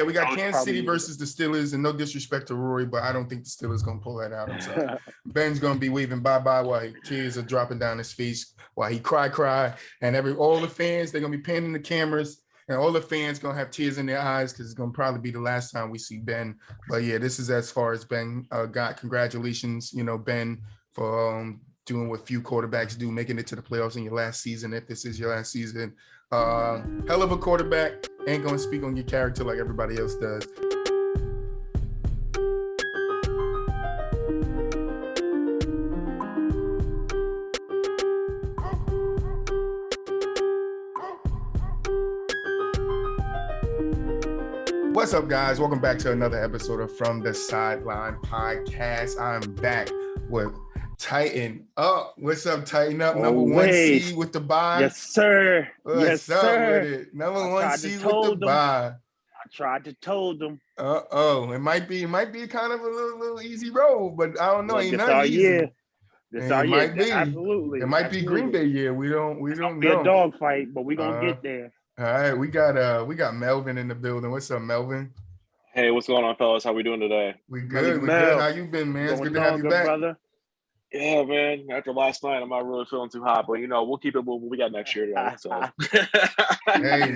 Yeah, we got Kansas City versus the Steelers, and no disrespect to Rory, but I don't think the Steelers gonna pull that out. I'm sorry. Ben's gonna be waving bye-bye while tears are dropping down his face while he cry, and all the fans, they're gonna be panning the cameras, and all the fans gonna have tears in their eyes because it's gonna probably be the last time we see Ben. But yeah, this is as far as Ben got. Congratulations, Ben, for doing what few quarterbacks do, making it to the playoffs in your last season. If this is your last season, hell of a quarterback. Ain't gonna speak on your character like everybody else does. What's up, guys? Welcome back to another episode of From the Sideline podcast. I'm back with Tighten Up. What's up, Tighten Up? Number one seed with the bye. Yes, sir. What's up with it? Number one seed with the bye. I tried to told them. It might be kind of a little easy road, but I don't know. Well, ain't nothing easy. Year. This our year. Might be. Absolutely. It might be Green Bay year. We don't know. Be a dog fight, but we're gonna get there. All right, we got Melvin in the building. What's up, Melvin? Hey, what's going on, fellas? How we doing today? We good. How you been, man? It's good to have you back, brother. Yeah, man. After last night, I'm not really feeling too hot, but we'll keep it moving. We got next year today. So. Hey,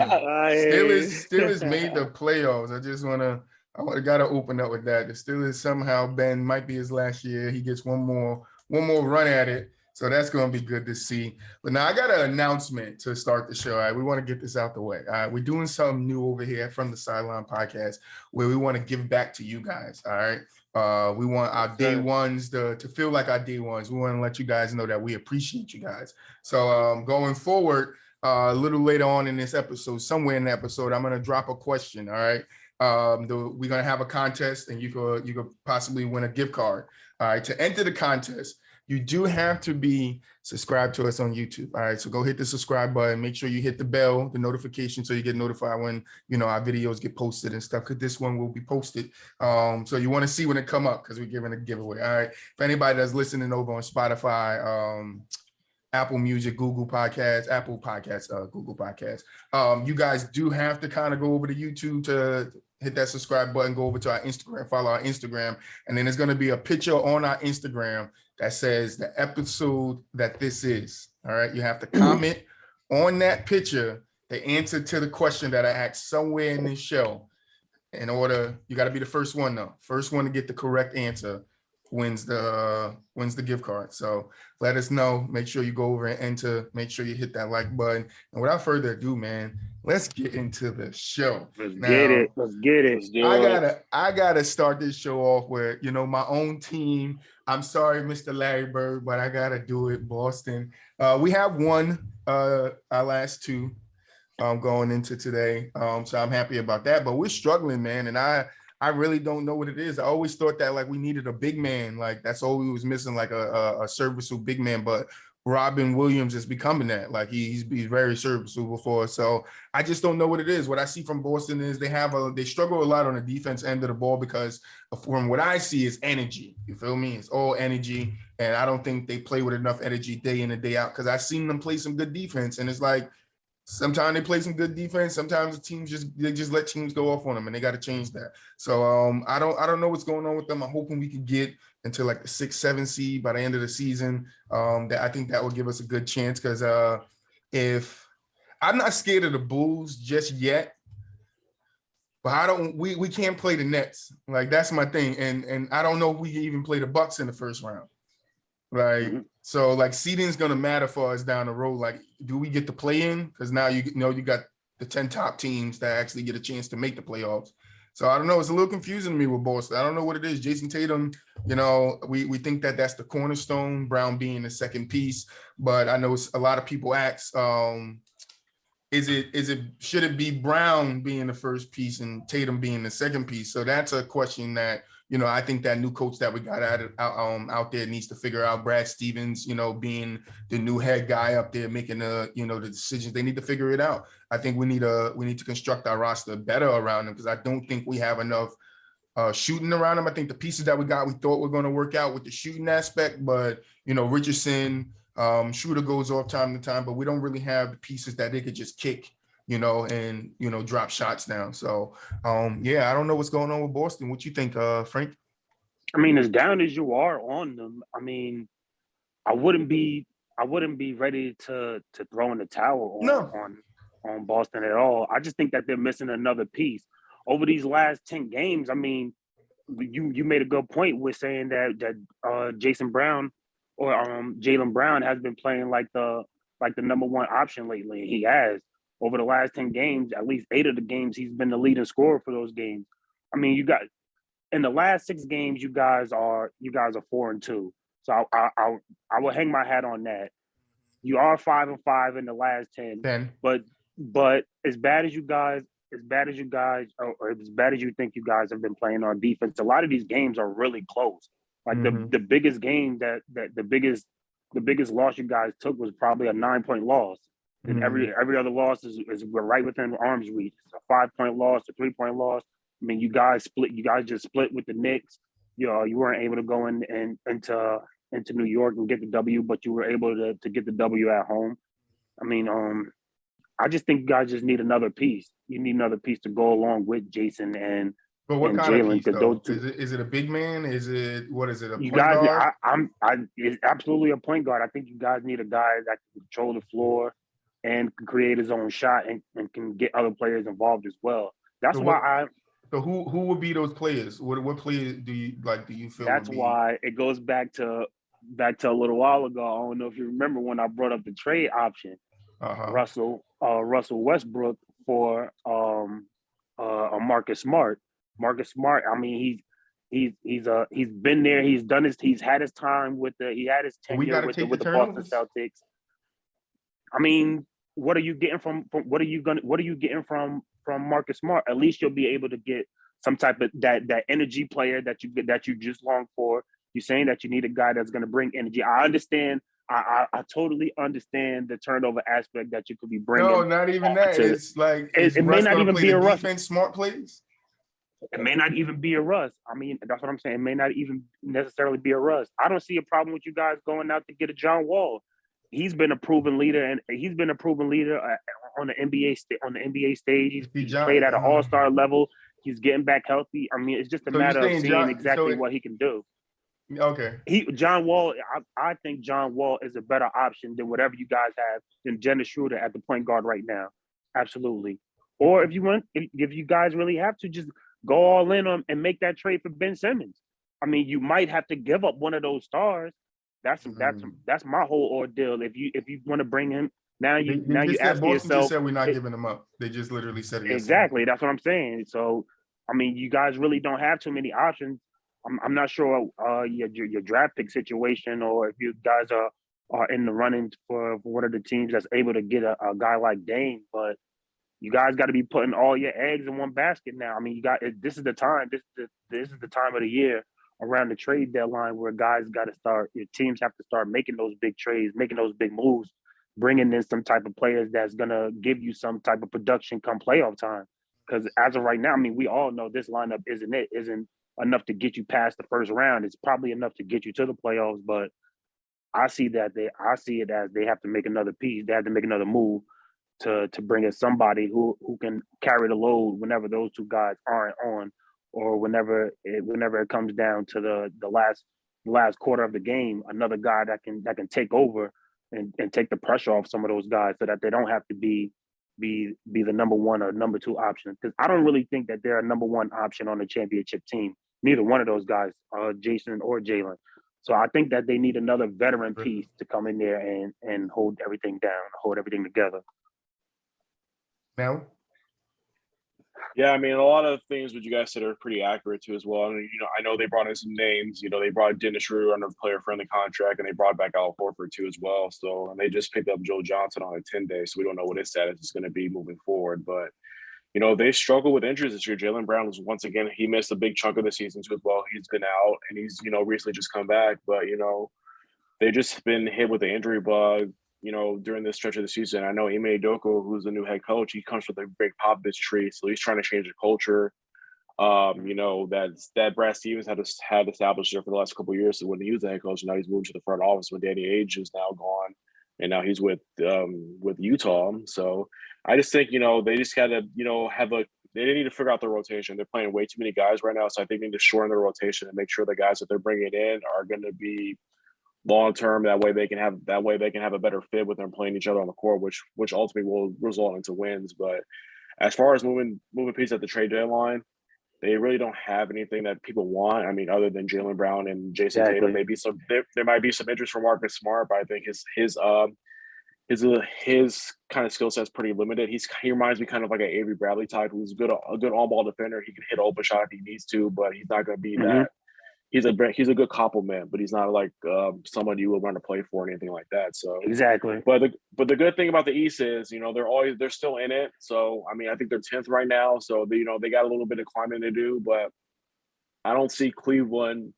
Steelers made the playoffs. I gotta open up with that. The Steelers somehow, Ben, might be his last year. He gets one more run at it. So that's going to be good to see. But now I got an announcement to start the show. All right, we want to get this out the way. All right, we're doing something new over here from the Sideline podcast where we want to give back to you guys. All right, we want our day ones to feel like our day ones. We want to let you guys know that we appreciate you guys. So going forward, a little later on in this episode, somewhere in the episode, I'm going to drop a question. All right, we're going to have a contest, and you could possibly win a gift card. All right, to enter the contest, you do have to be subscribed to us on YouTube. All right, so go hit the subscribe button. Make sure you hit the bell, the notification, so you get notified when our videos get posted and stuff. Because this one will be posted. So you want to see when it come up because we're giving a giveaway. All right. If anybody that's listening over on Spotify, Apple Music, Google Podcasts, Google Podcasts, you guys do have to kind of go over to YouTube to hit that subscribe button, go over to our Instagram, follow our Instagram, and then there's going to be a picture on our Instagram that says the episode that this is. All right, you have to comment on that picture the answer to the question that I asked somewhere in this show. You got to be the first one though. First one to get the correct answer wins the gift card. So let us know. Make sure you go over and enter. Make sure you hit that like button. And without further ado, man, let's get into the show. Let's get it. I gotta start this show off with my own team. I'm sorry, Mr. Larry Bird, but I gotta do it. Boston. We have won our last two going into today. So I'm happy about that. But we're struggling, man, and I really don't know what it is. I always thought that like we needed a big man, like that's all we was missing, like a serviceable big man. But Robin Williams is becoming that. Like he's very serviceable for us. So I just don't know what it is. What I see from Boston is they struggle a lot on the defense end of the ball because from what I see is energy. You feel me? It's all energy, and I don't think they play with enough energy day in and day out. Because I've seen them play some good defense, and it's like sometimes they play some good defense. Sometimes the teams just let teams go off on them, and they got to change that. So I don't know what's going on with them. I'm hoping we can get into like the 6-7 seed by the end of the season. That I think that will give us a good chance because if I'm not scared of the Bulls just yet, but we can't play the Nets. Like that's my thing, and I don't know if we can even play the Bucks in the first round. So like seeding's gonna matter for us down the road. Like, do we get to play in? Because now you got the 10 top teams that actually get a chance to make the playoffs. So I don't know. It's a little confusing to me with Boston. I don't know what it is. Jason Tatum, we think that that's the cornerstone, Brown being the second piece. But I know a lot of people ask, should it be Brown being the first piece and Tatum being the second piece? So that's a question that I think that new coach that we got out there needs to figure out. Brad Stevens, being the new head guy up there making the decisions. They need to figure it out. I think we need to construct our roster better around them because I don't think we have enough shooting around them. I think the pieces that we thought were going to work out with the shooting aspect, but Richardson, shooter goes off time to time, but we don't really have the pieces that they could just kick and drop shots down. So yeah, I don't know what's going on with Boston. What you think, Frank? I mean, as down as you are on them, I mean, I wouldn't be ready to throw in the towel No. on Boston at all. I just think that they're missing another piece. Over these last 10 games, I mean, you made a good point with saying that Jason Brown or Jaylen Brown has been playing like the number one option lately. He has. Over the last 10 games, at least 8 of the games, he's been the leading scorer for those games. I mean, you got in the last 6 games, you guys are 4-2. So I will hang my hat on that. You are 5-5 in the last 10. But as bad as you guys, or as bad as you think you guys have been playing on defense, a lot of these games are really close. Like the biggest game that the biggest loss you guys took was probably a 9-point loss. And every other loss is we're right within arm's reach. It's a 5-point loss, a 3-point loss. I mean, you guys just split with the Knicks. You weren't able to go into New York and get the W, but you were able to get the W at home. I mean, I just think you guys just need another piece. You need another piece to go along with Jason and But what kind Jaylen, of piece, though? Is it a big man? What is it, a you point guys, guard? It's absolutely a point guard. I think you guys need a guy that can control the floor and can create his own shot and can get other players involved as well. That's why So who would be those players? What players do you feel? That's why it goes back to a little while ago. I don't know if you remember when I brought up the trade option. Russell Westbrook for Marcus Smart. Marcus Smart, I mean, he's been there. He's had his time he had his tenure with the Boston Celtics. I mean, what are you getting from Marcus Smart? At least you'll be able to get some type of that energy player that you just longed for. You're saying that you need a guy that's going to bring energy. I understand. I totally understand the turnover aspect that you could be bringing. No, not even that. It's like it may not even be a Russ. Smart plays. It may not even be a Russ. I mean, that's what I'm saying. It may not even necessarily be a Russ. I don't see a problem with you guys going out to get a John Wall. He's been a proven leader, and he's been a proven leader on the NBA stage. He's played at an all-star level. He's getting back healthy. I mean, it's just a matter of seeing exactly what he can do. Okay. John Wall, I think John Wall is a better option than whatever you guys have than Dennis Schroeder at the point guard right now. Absolutely. Or if you guys really have to, just go all in on and make that trade for Ben Simmons. I mean, you might have to give up one of those stars. That's my whole ordeal. If you want to bring him now, you ask Boston yourself. Just said we're not giving him up. They just literally said it. Exactly. That's what I'm saying. So, I mean, you guys really don't have too many options. I'm not sure your draft pick situation, or if you guys are in the running for one of the teams that's able to get a guy like Dame, but you guys got to be putting all your eggs in one basket now. I mean, this is the time. This is the time of the year around the trade deadline where guys got to start. Your teams have to start making those big trades, making those big moves, bringing in some type of players that's gonna give you some type of production come playoff time. Because as of right now, I mean, we all know this lineup isn't enough to get you past the first round. It's probably enough to get you to the playoffs, but I see it as they have to make another piece. They have to make another move to bring in somebody who can carry the load whenever those two guys aren't on, or whenever it comes down to the last quarter of the game. Another guy that can take over and take the pressure off some of those guys, so that they don't have to be the number one or number two option. Because I don't really think that they're a number one option on the championship team. Neither one of those guys, Jason or Jaylen. So I think that they need another veteran piece to come in there and hold everything down, hold everything together. Now? Yeah, I mean, a lot of things what you guys said are pretty accurate too as well. I mean, I know they brought in some names. They brought Dennis Schroeder under player-friendly contract, and they brought back Al Horford too as well. So, and they just picked up Joe Johnson on a 10-day, so we don't know what his status is going to be moving forward. But they struggle with injuries this year. Jaylen Brown was once again, he missed a big chunk of the season too as well. He's been out, and he's recently just come back. But they just been hit with the injury bug. During this stretch of the season. I know Ime Udoka, who's the new head coach, he comes with a big Popovich tree, so he's trying to change the culture. That Brad Stevens had established there for the last couple of years. So when he was the head coach, now he's moved to the front office when Danny Ainge is now gone. and now he's with Utah. So I just think, they just gotta, they need to figure out their rotation. They're playing way too many guys right now, so I think they need to shorten their rotation and make sure the guys that they're bringing in are going to be long term. That way they can have a better fit with them playing each other on the court, which ultimately will result into wins. But as far as moving pieces at the trade deadline, they really don't have anything that people want. I mean, other than Jaylen Brown and Jason Tatum, maybe there might be some interest for Marcus Smart, but I think his kind of skill set is pretty limited. He reminds me kind of like an Avery Bradley type, who's a good on ball defender. He can hit an open shot if he needs to, but he's not going to be that. He's a good compliment, but he's not like someone you would want to play for or anything like that. So exactly. But the good thing about the East is, they're still in it. So I mean, I think they're 10th right now. So they got a little bit of climbing to do, but I don't see Cleveland,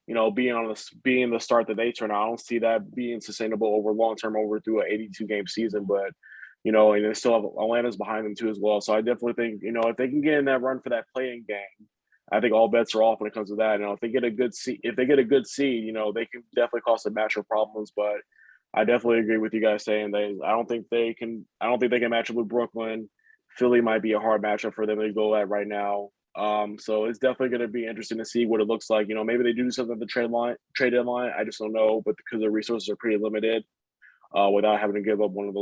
being the start that they turn out. I don't see that being sustainable over long term through an 82 game season. But and they still have Atlanta's behind them too as well. So I definitely think if they can get in that run for that play-in game, I think all bets are off when it comes to that. If they get a good seed, they can definitely cause some matchup problems. But I definitely agree with you guys saying I don't think they can match up with Brooklyn. Philly might be a hard matchup for them to go at right now. So it's definitely going to be interesting to see what it looks like. Maybe they do something at the trade deadline. I just don't know, but because the resources are pretty limited, without having to give up one of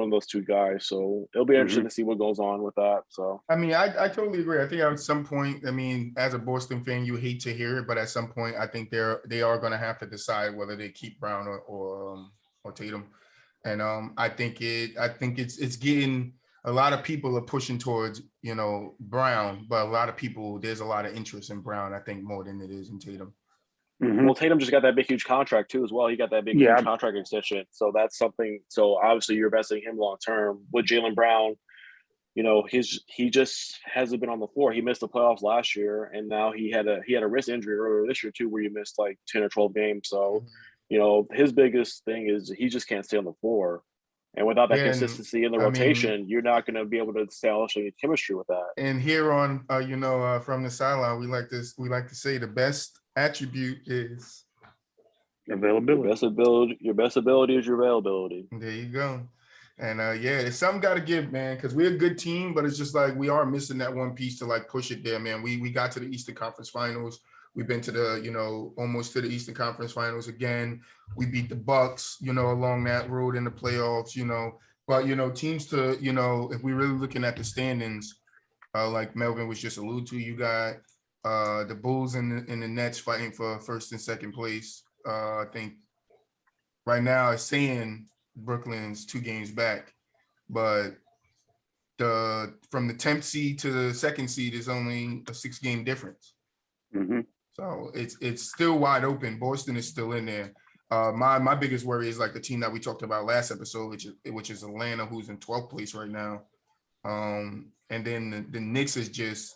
those two guys. So it'll be interesting to see what goes on with that. So I mean, I totally agree. I think at some point, I mean, as a Boston fan, you hate to hear it, but at some point, I think they are going to have to decide whether they keep Brown or Tatum. And I think it's getting. A lot of people are pushing towards, Brown, but a lot of people, there's a lot of interest in Brown, I think, more than it is in Tatum. Well, Tatum just got that big, huge contract too, as well. He got that big, huge contract extension. So that's something. So obviously you're investing in him long term. With Jaylen Brown, he just hasn't been on the floor. He missed the playoffs last year, and now he had a wrist injury earlier this year too, where he missed like 10 or 12 games. So, his biggest thing is he just can't stay on the floor. And without that consistency in the rotation, you're not going to be able to establish any chemistry with that. And here on, from the sideline, we like to say the best attribute is availability. Your best ability is your availability. There you go. And it's something got to give, man, because we're a good team, but it's just like we are missing that one piece to like push it there, man. We got to the Eastern Conference Finals. We've been to the, almost to the Eastern Conference Finals again. We beat the Bucks, along that road in the playoffs, But, teams to, if we're really looking at the standings, like Melvin was just alluded to, you got the Bulls and the Nets fighting for first and second place. I think right now it's saying Brooklyn's 2 games back, but from the 10th seed to the second seed is only a 6-game difference. So it's still wide open. Boston is still in there. My biggest worry is like the team that we talked about last episode, which is Atlanta, who's in 12th place right now. And then the Knicks is just,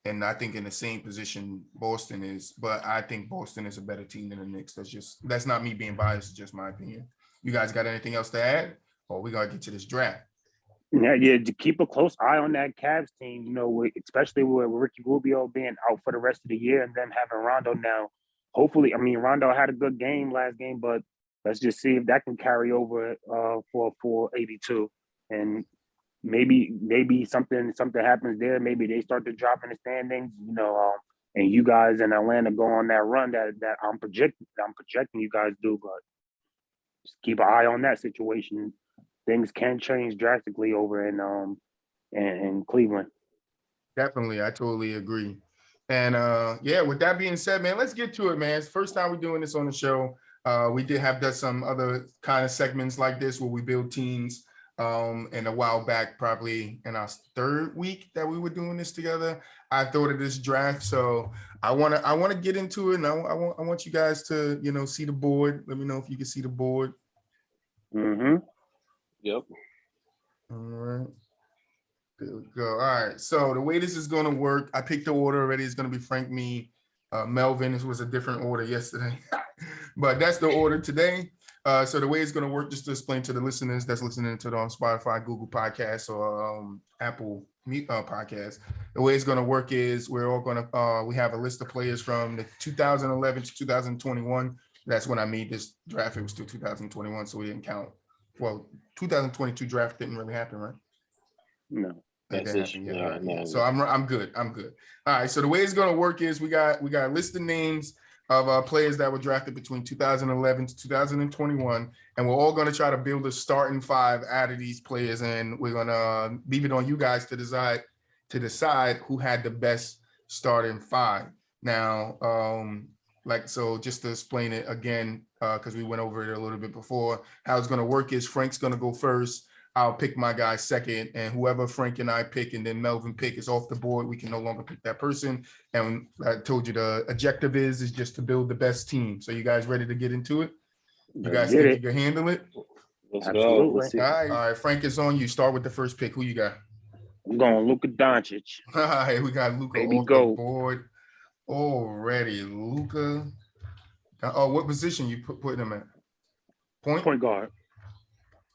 and I think in the same position Boston is, but I think Boston is a better team than the Knicks. That's not me being biased, it's just my opinion. You guys got anything else to add? Or we gotta get to this draft? Yeah, to keep a close eye on that Cavs team, especially with Ricky Rubio being out for the rest of the year and them having Rondo now. Hopefully, I mean, Rondo had a good game last game, but let's just see if that can carry over for 82. And maybe something happens there. Maybe they start to drop in the standings, and you guys in Atlanta go on that run that I'm projecting you guys do, but just keep an eye on that situation. Things can change drastically over in Cleveland. Definitely, I totally agree. And with that being said, man, let's get to it, man. It's the first time we're doing this on the show. We did have done some other kind of segments like this where we build teams. And a while back, probably in our 3rd week that we were doing this together, I thought of this draft. So I want to get into it, and I want you guys to see the board. Let me know if you can see the board. Yep. All right. There we go. All right. So the way this is going to work, I picked the order already. It's going to be Frank, me, Melvin. This was a different order yesterday, but that's the order today. So the way it's going to work, just to explain to the listeners that's listening to it on Spotify, Google Podcasts, or Apple Podcasts, the way it's going to work is we're all going to, we have a list of players from the 2011 to 2021. That's when I made this draft. It was through 2021, so we didn't count well, 2022 draft didn't really happen, right? No. That That's didn't just, happen yet. yeah, All right, no, yeah. So I'm good. I'm good. All right. So the way it's gonna work is we got a list of names of players that were drafted between 2011 to 2021, and we're all gonna try to build a starting five out of these players, and we're gonna leave it on you guys to decide who had the best starting five. Now, so just to explain it again, because we went over it a little bit before, how it's gonna work is Frank's gonna go first. I'll pick my guy second, and whoever Frank and I pick and then Melvin pick is off the board. We can no longer pick that person. And I told you the objective is just to build the best team. So you guys ready to get into it? You Let's guys get think it. you can handle it? let's go. Absolutely. Let's see. All right, Frank, it's on you. Start with the first pick. Who you got? I'm going Luka Doncic. All right, we got Luka Baby off goat. the board already. Luka. Oh, what position you put him at? Point guard.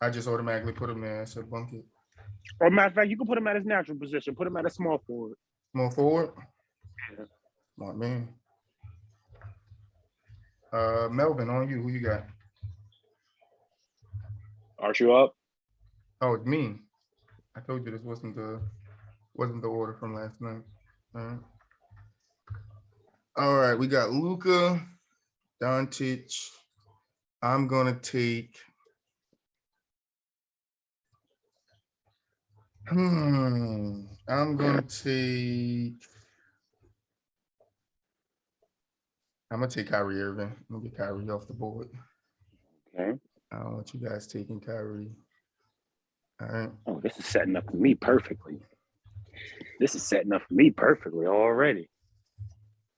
I just automatically put him there. I said bunk it. Or matter of fact, you can put him at his natural position. Put him at a small forward. Small forward. Yeah. Smart man. Melvin, on you. Who you got? Aren't you up? Oh, it's me. I told you this wasn't the order from last night. All right, we got Luka Doncic. I'm gonna take. I'm gonna take Kyrie Irving. I'm gonna get Kyrie off the board. Okay. I don't want you guys taking Kyrie. All right. Oh, this is setting up for me perfectly. Already.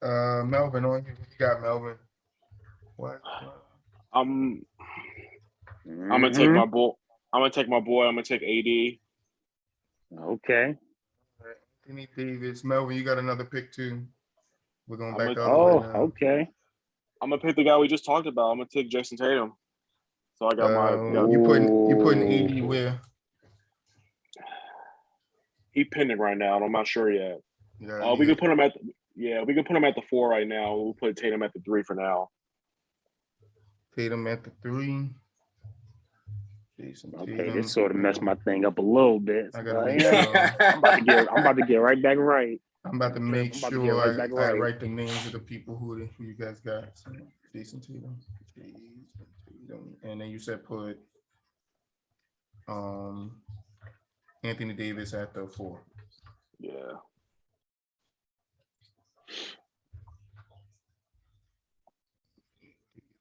Melvin, on you. You got Melvin. What? I'm gonna take my boy. I'm gonna take AD. Okay. Anthony Davis. Melvin, you got another pick too. We're going back up. Oh, okay. I'm gonna pick the guy we just talked about. I'm gonna take Jason Tatum. So I got my. You putting AD where? He pending right now, and I'm not sure yet. Yeah, we can put him at the 4 right now. We'll put Tatum at the 3 for now. Tatum at the 3. Jason Okay, Tatum. this sort of messed my thing up a little bit. I gotta make sure. I'm about to get right back right. I'm about to make sure I write the names of the people who you guys got. So, Jason Tatum. And then you said put Anthony Davis at the 4. Yeah.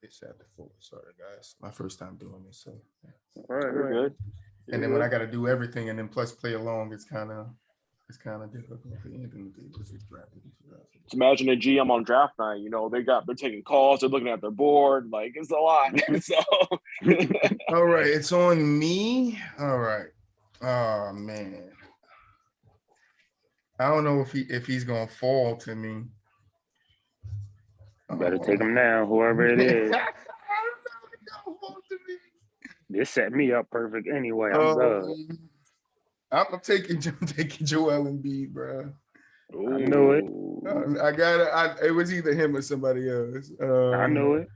It's at the 4. Sorry, guys. My first time doing this. So All right, we're good. And then when I got to do everything and then plus play along, it's kind of difficult. Anthony Davis is drafted. Just imagine a GM on draft night. You know, they're taking calls. They're looking at their board. Like, it's a lot. So. All right, it's on me. All right. Oh man, I don't know if he's gonna fall to me. Better take him now, whoever it is. This set me up perfect anyway. I'm good. I'm taking Joel Embiid, bro. I knew it. It was either him or somebody else. I knew it.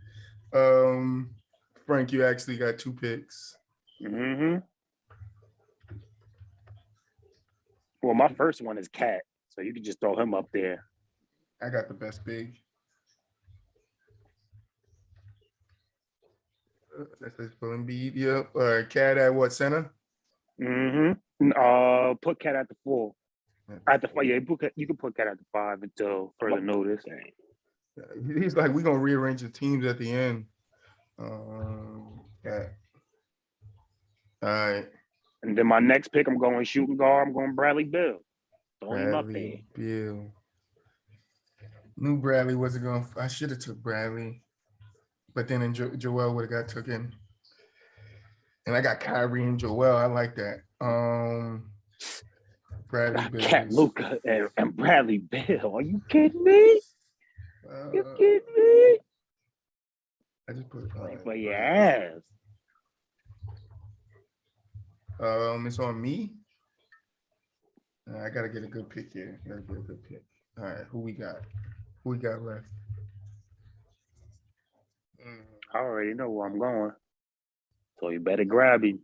Frank, you actually got 2 picks. Mm-hmm. Well, my first one is Cat, so you can just throw him up there. I got the best big. That's for Embiid. Yep. All right, Cat at what, center? Mm-hmm. Put Cat at the 4. At the 5, yeah. You can put Cat at the 5 until further notice. He's like, we're gonna rearrange the teams at the end. Cat. All right. And then my next pick, I'm going shooting guard. I'm going Bradley Beal. Throw him up there. Bradley Beal. Knew Bradley wasn't going. I should have took Bradley, but then Joel would have got taken. And I got Kyrie and Joel. I like that. Bradley Beal. Cat, Luka, and Bradley Beal. Are you kidding me? You kidding me? I just put for your ass. It's on me. I gotta get a good pick here. All right, who we got? Who we got left? I already know where I'm going. So you better grab him.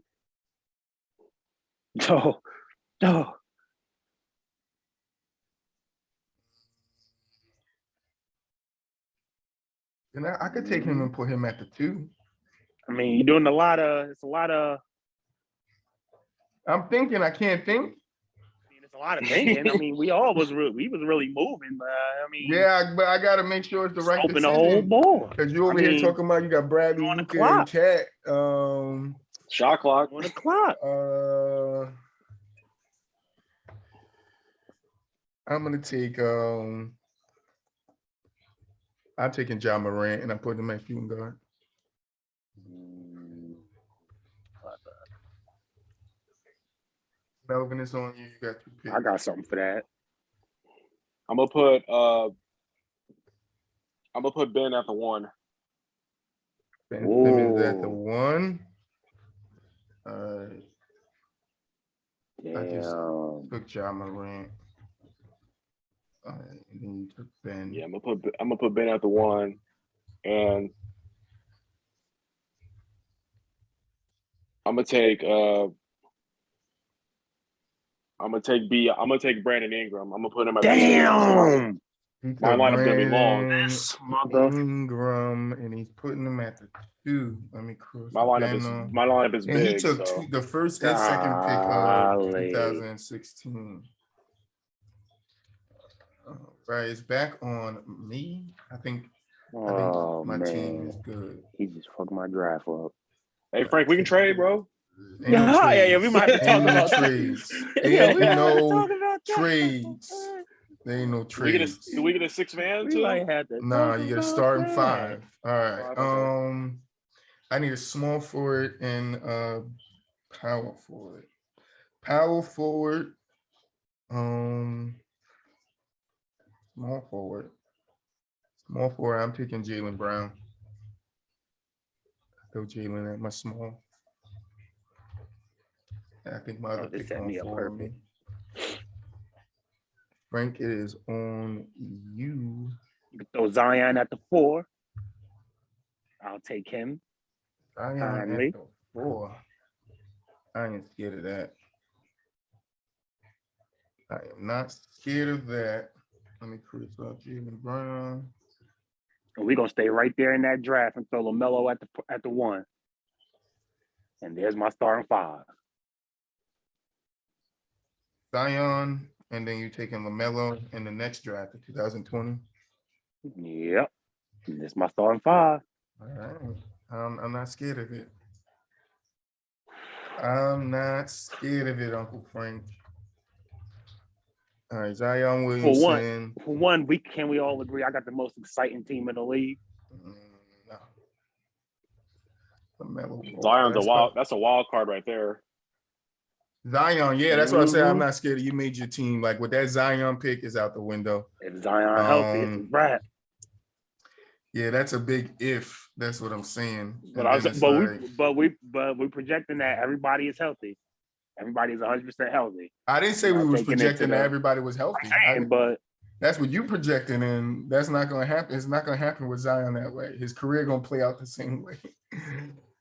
No. And I could take him and put him at the 2. I mean, you're doing it's a lot of. I'm thinking, I can't think. It's a lot of thinking. I mean, we was really moving, but I mean, Yeah, but I gotta make sure it's the right open the whole decision. board. Because you over here talking about you got Bradley, on the Luka, and clock. Cat. Shot clock. On the clock. I'm gonna take I'm taking John Morant and I'm putting him at shooting guard. Melvin, is on you. You got 2 picks. I got something for that. I'm gonna put Ben at the 1. Ben Simmons at the 1. I just took John Morant. And then you took Ben. Yeah, I'm gonna put Ben at the 1, and I'm gonna take Brandon Ingram. I'm gonna put him at the 2. Damn. My lineup's gonna be long. Ingram, and he's putting him at the 2. Let me cross. My lineup is and big. He took so. the first and second pick of 2016. Right, it's back on me. I think my team is good. He just fucked my draft up. Hey Frank, we can trade, bro. Yeah, we might have to talk about trades. Yeah, Trades. There ain't no trades. Do we get a 6-man too? Nah, you get a starting 5. All right. 5, okay. I need a small forward and power forward. Power forward. Small forward. I'm taking Jaylen Brown. Throw Jaylen at my small. I think my other pick on for me. Frank, it is on you. You can throw Zion at the 4. I'll take him. Zion at the 4. I ain't scared of that. I am not scared of that. Let me cross out Jaylen Brown. And we're gonna stay right there in that draft and throw LaMelo at the 1. And there's my starting 5. Zion, and then you taking LaMelo in the next draft in 2020. Yep. And that's my starting 5. All right. I'm not scared of it. I'm not scared of it, Uncle Frank. All right, Zion Williamson. For one, can we all agree I got the most exciting team in the league? No. LaMelo. Zion's that's a wild card right there. Zion, yeah, that's what I said. I'm not scared of you. Made your team like with that Zion pick is out the window. If Zion healthy, it's right. Yeah, that's a big if. That's what I'm saying. But we're projecting that everybody is healthy. Everybody's 100% healthy. I didn't say we was projecting that everybody was healthy. But that's what you projecting, and that's not going to happen. It's not going to happen with Zion that way. His career going to play out the same way.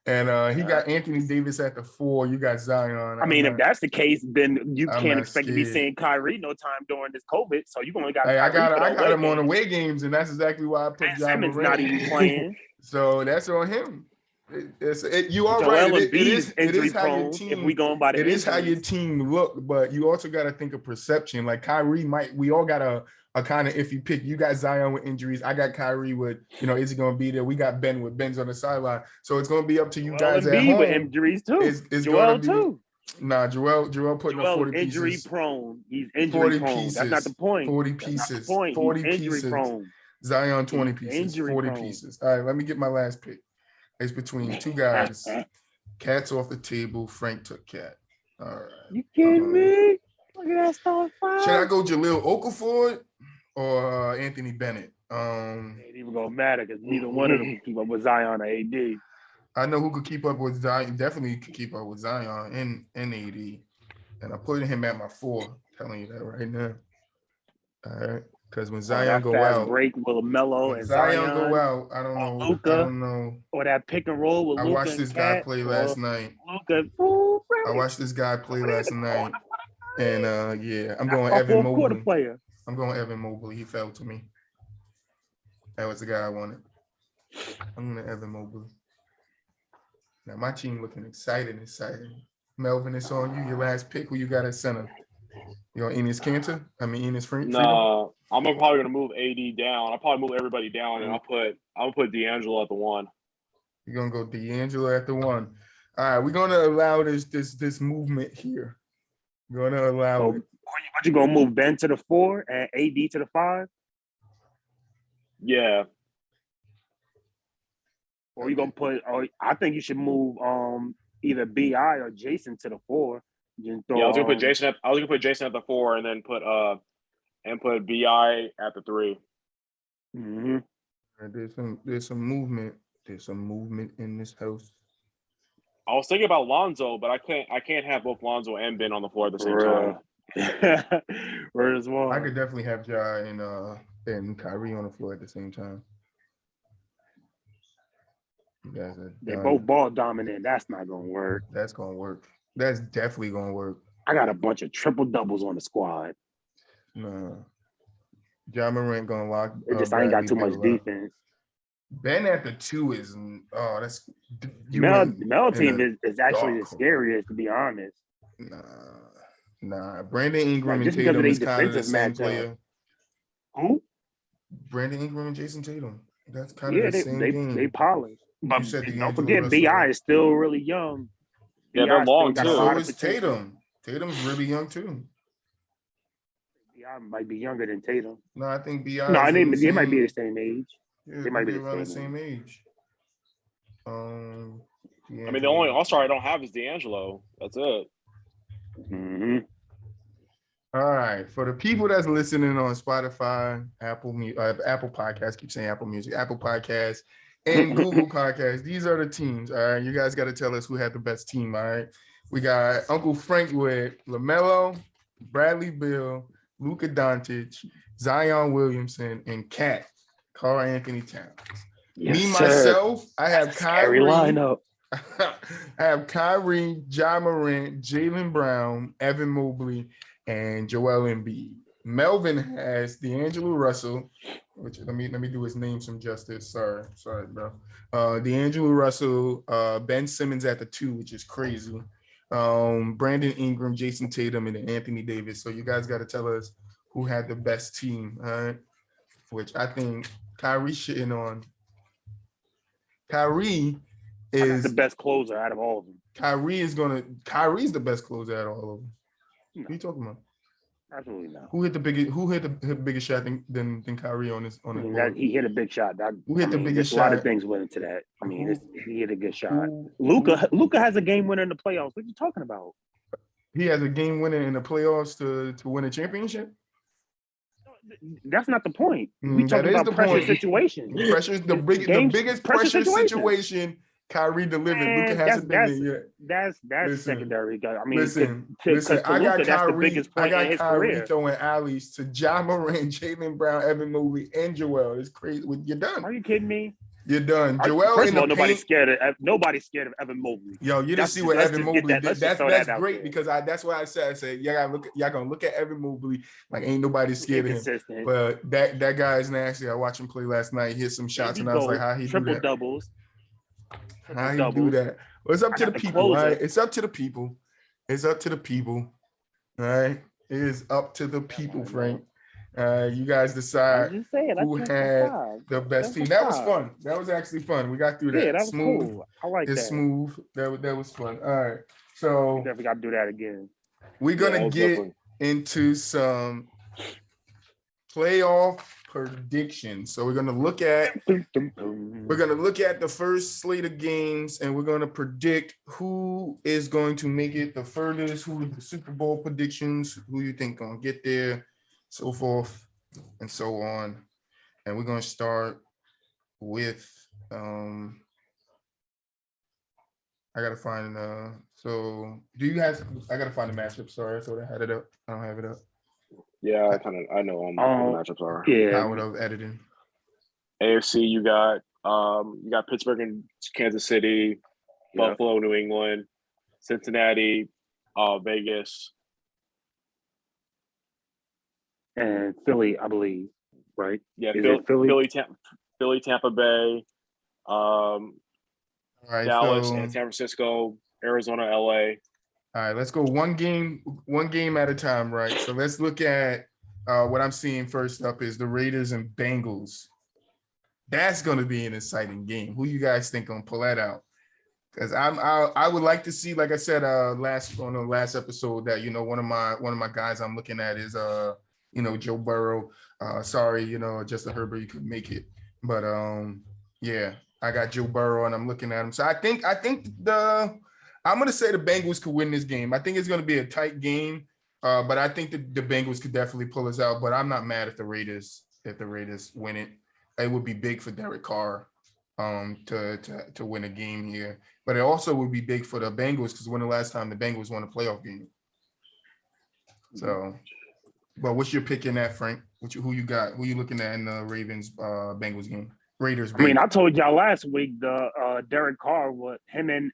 And he got Anthony Davis at the 4. You got Zion. I mean, if that's the case, then you can't expect to be seeing Kyrie no time during this COVID. So you only got. Hey, I got him on away games, and that's exactly why I put John Morant. Not even playing. So that's on him. You are right. It is how your team. If we going by the it is how your team look, but you also got to think of perception. Like Kyrie we all got a kind of iffy pick. You got Zion with injuries. I got Kyrie with, is he going to be there? We got Ben with Ben's on the sideline. So it's going to be up to you guys at home. With injuries too. It's Joel too. Nah, Joel putting up 40 injury pieces. Prone. He's injury prone. Pieces. That's not the point. 40 pieces. 40 pieces. Prone. Zion 20 pieces. 40 prone. pieces. All right, let me get my last pick. It's between 2 guys. Cat's off the table. Frank took Cat. All right. You kidding me? Look at that starting 5. Should I go Jahlil Okafor or Anthony Bennett? It ain't even gonna matter because neither one of them can keep up with Zion or AD. I know who could keep up with Zion. Definitely could keep up with Zion and AD. And I put him at my 4. I'm telling you that right now. All right. Because when Or Zion that go fast out, break with Melo when and Zion go Zion, out, I don't or know. I Luca, don't know. or that pick and roll with I Luca watched and this guy Cat, play or last night. Luca. I watched this guy play last night. And yeah, I'm going Our Evan fourth quarter Mobley. player. I'm going Evan Mobley. He fell to me. That was the guy I wanted. I'm going to Evan Mobley. Now my team looking exciting. Melvin, it's on you. Your last pick. Who you got at center? You want Enes Kanter? I mean Enes Freedom? No, I'm probably gonna move AD down. I'll probably move everybody down, and I'll put D'Angelo at the 1. You're gonna go D'Angelo at the 1. All right, we're gonna allow this movement here. We're gonna allow it. What you gonna move Ben to the 4 and AD to the 5? Yeah. Or you gonna put? Or I think you should move either Bi or Jason to the 4. I was gonna put Jason. I was gonna put Jason at the 4, and then put Bi at the 3. Mm-hmm. There's some movement. There's some movement in this house. I was thinking about Lonzo, but I can't have both Lonzo and Ben on the floor at the same time. Where's one? I could definitely have Ja and Kyrie on the floor at the same time. You guys are they both ball dominant. That's not gonna work. That's gonna work. That's definitely gonna work. I got a bunch of triple doubles on the squad. No. Ja Morant gonna lock. I ain't got too much defense. Ben at the 2 is that's Mel team is actually the scariest, to be honest. Nah. Brandon Ingram and just because Tatum of is kind of the same matchup. player. Who? Brandon Ingram and Jason Tatum. That's kind of the same game. They polished. But don't forget, Russell. Bi is still really young. Yeah, they're long too. So is Tatum. Tatum's really young too. Bi might be younger than Tatum. No, I think Bi. No, they might be the same age. Yeah, they might be around the same age. I mean, the only All-Star I don't have is D'Angelo. That's it. Mm-hmm. All right, for the people that's listening on Spotify, Apple Podcasts, keep saying Apple Music, Apple Podcasts, and Google Podcasts, these are the teams. All right, you guys got to tell us who had the best team. All right, we got Uncle Frank with LaMelo, Bradley Beal, Luka Doncic, Zion Williamson, and Karl Anthony Towns. Yes, myself, I have Kyrie. Lineup. I have Kyrie, Ja Morant, Jaylen Brown, Evan Mobley, and Joel Embiid. Melvin has D'Angelo Russell, which let me do his name some justice. Sorry, bro. D'Angelo Russell, Ben Simmons at the 2, which is crazy. Brandon Ingram, Jason Tatum, and then Anthony Davis. So you guys got to tell us who had the best team, all right? Which I think Kyrie shitting on. Kyrie is the best closer out of all of them. Kyrie's the best closer out of all of them. No. What are you talking about? Absolutely not. Who hit the biggest shot than Kyrie on his board? He hit a big shot. Who hit the biggest shot? A lot of things went into that. I mean, he hit a good shot. Luka has a game winner in the playoffs. What are you talking about? He has a game winner in the playoffs to win a championship? That's not the point. We talking about pressure situations. The biggest pressure situation Kyrie delivered. Luka hasn't been there yet. That's secondary. I mean, listen. I got Kyrie throwing alleys to Ja Morant, Jaylen Brown, Evan Mobley, and Joel. It's crazy. You're done. Are you kidding me? You're done. Joel. First of all, nobody's scared of Evan Mobley. Yo, you didn't see what Evan Mobley did. That's great because that's why I said y'all gonna look at Evan Mobley like ain't nobody scared of him. But that guy is nasty. I watched him play last night. He hit some shots and I was like, how he do that? Triple doubles. How you do that? Well, it's up to the people, right? It's up to the people. It's up to the people. All right. It is up to the people, Frank. You guys decide who had the best team. That was fun. That was actually fun. We got through that. Yeah, that was smooth. Cool. I like that. It's smooth. That was fun. All right. So we definitely got to do that again. We're gonna get into some playoff predictions. So we're gonna look at the first slate of games, and we're gonna predict who is going to make it the furthest, who is the Super Bowl predictions, who you think gonna get there, so forth and so on. And we're gonna start with I gotta find so do you guys I gotta find the matchup. Sorry, I thought I had it up. I don't have it up. Yeah, I know what the matchups are. Yeah, Howard of editing. AFC, you got Pittsburgh and Kansas City, yeah. Buffalo, New England, Cincinnati, Vegas. And Philly, I believe, right? Yeah, Is it Philly? Philly, Tampa Bay, All right, Dallas, so and San Francisco, Arizona, LA. all right, let's go one game at a time, right? So let's look at what I'm seeing first up is the Raiders and Bengals. That's going to be an exciting game. Who you guys think gonna pull that out? Because I would like to see, like I said last episode, that one of my guys I'm looking at is Joe Burrow. Sorry, Justin Herbert, you couldn't make it, but yeah, I got Joe Burrow and I'm looking at him. So I think I'm gonna say the Bengals could win this game. I think it's gonna be a tight game, but I think the Bengals could definitely pull us out. But I'm not mad if the Raiders win it. It would be big for Derek Carr to win a game here. But it also would be big for the Bengals because when the last time the Bengals won a playoff game. So, but what's your pick in that, Frank? Who you got? Who you looking at in the Ravens Bengals game? Raiders. I mean, I told y'all last week the Derek Carr, what him and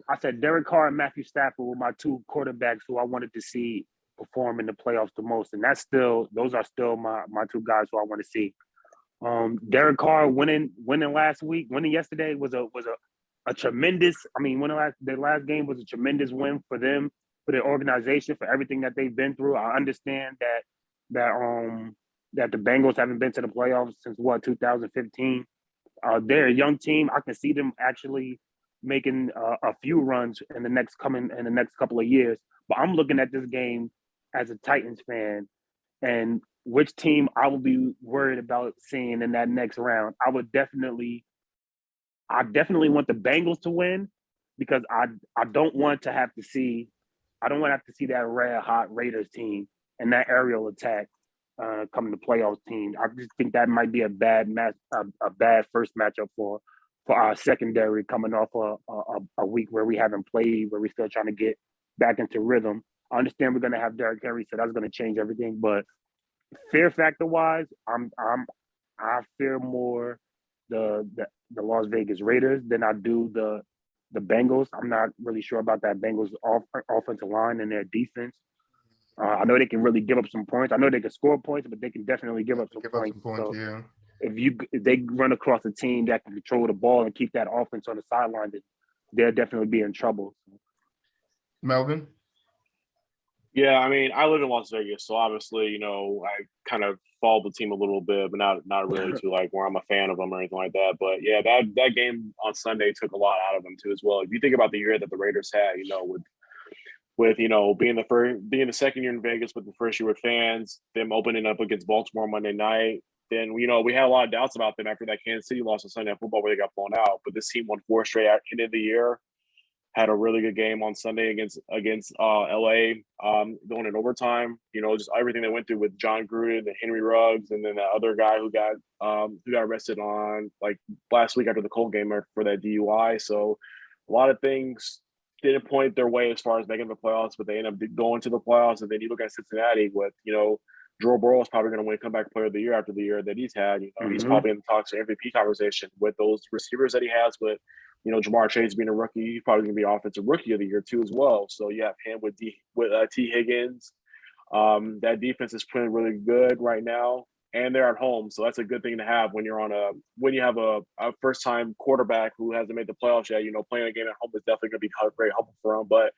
I said Derek Carr and Matthew Stafford were my two quarterbacks who I wanted to see perform in the playoffs the most, and those are still my two guys who I want to see. Derek Carr winning yesterday was a tremendous. I mean, their last game was a tremendous win for them, for their organization, for everything that they've been through. I understand that the Bengals haven't been to the playoffs since 2015. They're a young team. I can see them actually making a few runs in the next couple of years. But I'm looking at this game as a Titans fan, and which team I will be worried about seeing in that next round. I definitely want the Bengals to win because I don't want to have to see that red hot Raiders team and that aerial attack coming to playoffs team. I just think that might be a bad first matchup for our secondary coming off a week where we haven't played, where we're still trying to get back into rhythm. I understand we're going to have Derrick Henry, so that's going to change everything. But fear factor wise, I fear more the Las Vegas Raiders than I do the Bengals. I'm not really sure about that Bengals offensive line and their defense. I know they can really give up some points. I know they can score points, but they can definitely give up some points. So yeah. If they run across a team that can control the ball and keep that offense on the sideline, they'll definitely be in trouble. Melvin? Yeah, I mean, I live in Las Vegas, so obviously, I kind of follow the team a little bit, but not really to like where I'm a fan of them or anything like that. But yeah, that game on Sunday took a lot out of them too as well. If you think about the year that the Raiders had, with being the second year in Vegas with the first year with fans, them opening up against Baltimore Monday night, then we had a lot of doubts about them after that Kansas City loss on Sunday Night Football where they got blown out. But this team won 4 straight at the end of the year. Had a really good game on Sunday against LA, going in overtime. Just everything they went through with John Gruden and Henry Ruggs, and then that other guy who got arrested on like last week after the Colts game for that DUI. So a lot of things didn't point their way as far as making the playoffs, but they ended up going to the playoffs. And then you look at Cincinnati with Joe Burrow is probably going to win comeback player of the year after the year that he's had. He's probably in the talks for MVP conversation with those receivers that he has with. Jamar Chase being a rookie, he's probably going to be offensive rookie of the year too as well. So you have him with T Higgins. That defense is playing really good right now, and they're at home, so that's a good thing to have when you have a first time quarterback who hasn't made the playoffs yet. Playing a game at home is definitely going to be very helpful for him. But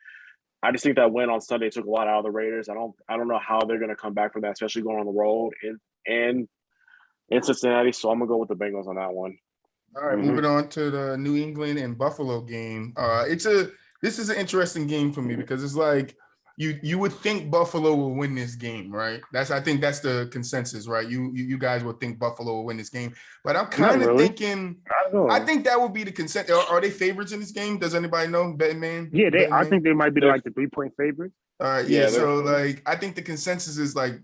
I just think that win on Sunday took a lot out of the Raiders. I don't know how they're going to come back from that, especially going on the road in Cincinnati. So I'm gonna go with the Bengals on that one. All right, moving on to the New England and Buffalo game. This is an interesting game for me because it's like you would think Buffalo will win this game, right? I think that's the consensus, right? You guys would think Buffalo will win this game, but I'm kind of thinking I think that would be the consensus. Are they favorites in this game? Does anybody know? Betting man? Yeah, I think they might be like the 3-point favorites. All right, yeah. So like I think the consensus is like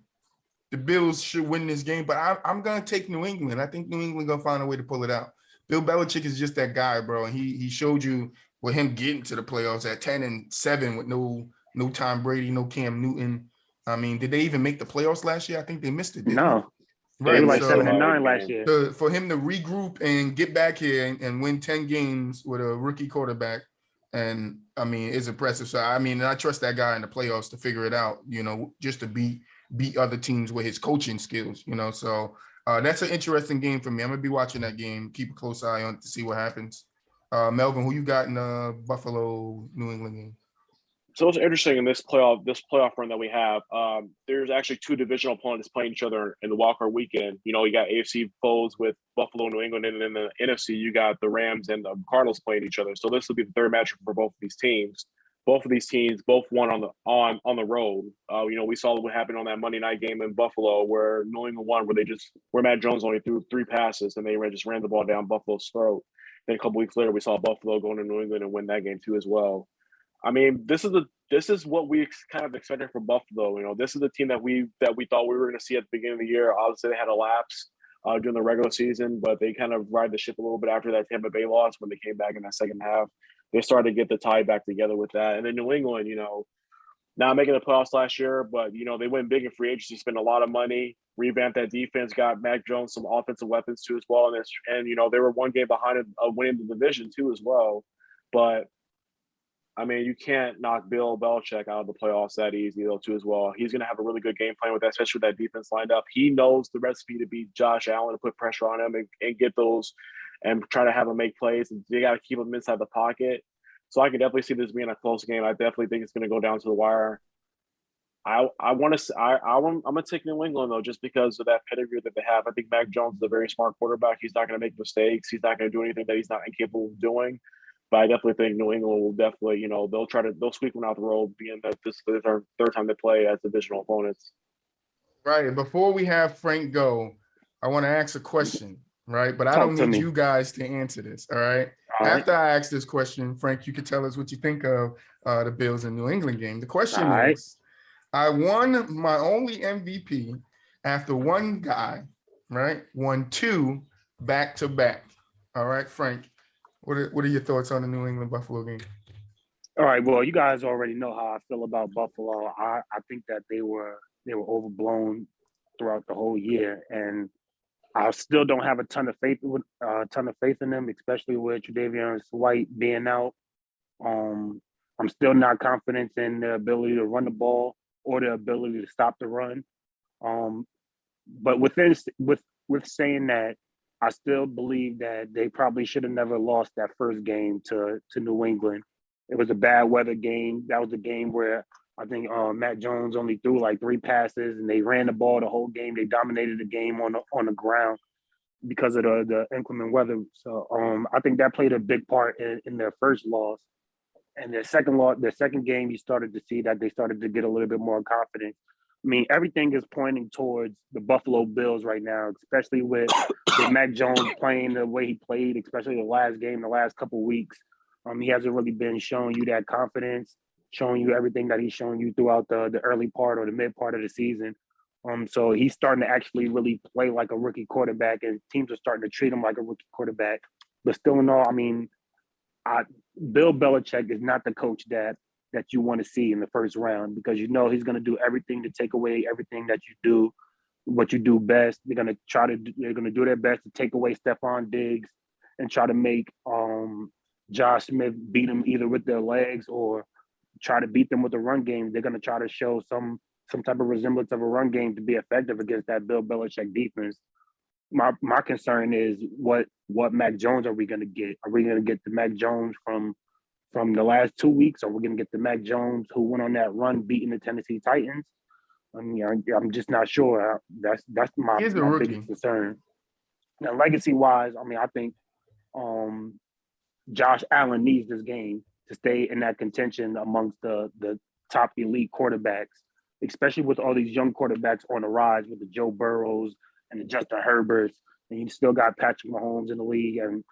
the Bills should win this game, but I'm gonna take New England. I think New England gonna find a way to pull it out. Bill Belichick is just that guy, bro. And he showed you with him getting to the playoffs at 10-7 with no Tom Brady, no Cam Newton. I mean, did they even make the playoffs last year? I think they missed it, didn't No, they? they were Right. like missed a 7-9 lot last of year. For him to regroup and get back here and win 10 games with a rookie quarterback, and I mean, it's impressive. So I mean, I trust that guy in the playoffs to figure it out, you know, just to beat other teams with his coaching skills, you know. So that's an interesting game for me. I'm gonna be watching that game, keep a close eye on it to see what happens. Melvin, who you got in the Buffalo New England game? So it's interesting in this playoff run that we have. There's actually two divisional opponents playing each other in the wildcard weekend. You know, you got AFC foes with Buffalo, New England, and in the NFC, you got the Rams and the Cardinals playing each other. So this will be the third matchup for both of these teams. Both of these teams both won on the road. You know, we saw what happened on that Monday night game in Buffalo, where New England won, where Matt Jones only threw 3 passes and they just ran the ball down Buffalo's throat. Then a couple weeks later, we saw Buffalo go into New England and win that game too as well. I mean, this is what we kind of expected from Buffalo. You know, this is the team that we thought we were going to see at the beginning of the year. Obviously, they had a lapse during the regular season, but they kind of ride the ship a little bit after that Tampa Bay loss when they came back in that second half. They started to get the tie back together with that. And then New England, you know, not making the playoffs last year, but, you know, they went big in free agency, spent a lot of money, revamped that defense, got Mac Jones some offensive weapons too as well. And you know, they were one game behind winning the division too as well. But I mean, you can't knock Bill Belichick out of the playoffs that easy, though, too, as well. He's going to have a really good game plan with that, especially with that defense lined up. He knows the recipe to beat Josh Allen, to put pressure on him and get those and try to have him make plays. And they got to keep him inside the pocket. So I can definitely see this being a close game. I definitely think it's going to go down to the wire. I'm going to take New England, though, just because of that pedigree that they have. I think Mac Jones is a very smart quarterback. He's not going to make mistakes. He's not going to do anything that he's not incapable of doing. But I definitely think New England will definitely, you know, they'll squeak one out the road, being that this is their third time they play as divisional opponents. Right. Before we have Frank go, I want to ask a question, right? But I don't need you guys to answer this. All right. After I ask this question, Frank, you can tell us what you think of the Bills and New England game. The question is, I won my only MVP after one guy, right, won 2 back-to-back. All right, Frank, what are your thoughts on the New England Buffalo game? All right, well, you guys already know how I feel about Buffalo. I think that they were overblown throughout the whole year, and I still don't have a ton of faith in them, especially with Tre'Davious White being out. I'm still not confident in their ability to run the ball or their ability to stop the run. But with saying that, I still believe that they probably should have never lost that first game to New England. It was a bad weather game. That was a game where I think Matt Jones only threw like 3 passes, and they ran the ball the whole game. They dominated the game on the ground because of the inclement weather. So I think that played a big part in their first loss. And their second game, you started to see that they started to get a little bit more confidence. I mean, everything is pointing towards the Buffalo Bills right now, especially with Mac Jones playing the way he played, especially the last couple of weeks. He hasn't really been showing you that confidence, showing you everything that he's showing you throughout the early part or the mid part of the season. So he's starting to actually really play like a rookie quarterback, and teams are starting to treat him like a rookie quarterback. But still in all, I mean, Bill Belichick is not the coach that you want to see in the first round, because you know he's going to do everything to take away everything that you do, what you do best. They're going to do their best to take away Stephon Diggs and try to make Josh Smith beat them either with their legs or try to beat them with the run game. They're going to try to show some type of resemblance of a run game to be effective against that Bill Belichick defense. My concern is what Mac Jones are we going to get? Are we going to get the Mac Jones from the last 2 weeks? Or are we going to get the Mac Jones who went on that run beating the Tennessee Titans? I mean, I'm just not sure. That's my biggest concern. Now, legacy-wise, I mean, I think Josh Allen needs this game to stay in that contention amongst the top elite quarterbacks, especially with all these young quarterbacks on the rise with the Joe Burrows and the Justin Herberts, and you still got Patrick Mahomes in the league. And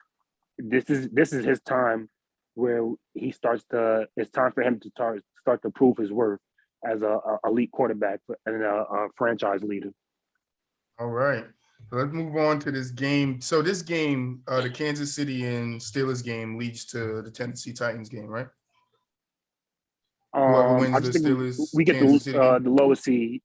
this is his time where it's time for him to start to prove his worth as a elite quarterback and a franchise leader. All right. So let's move on to this game. So this game, the Kansas City and Steelers game, leads to the Tennessee Titans game, right? Whoever wins I the just think Steelers, we get Kansas City game? the lowest seed.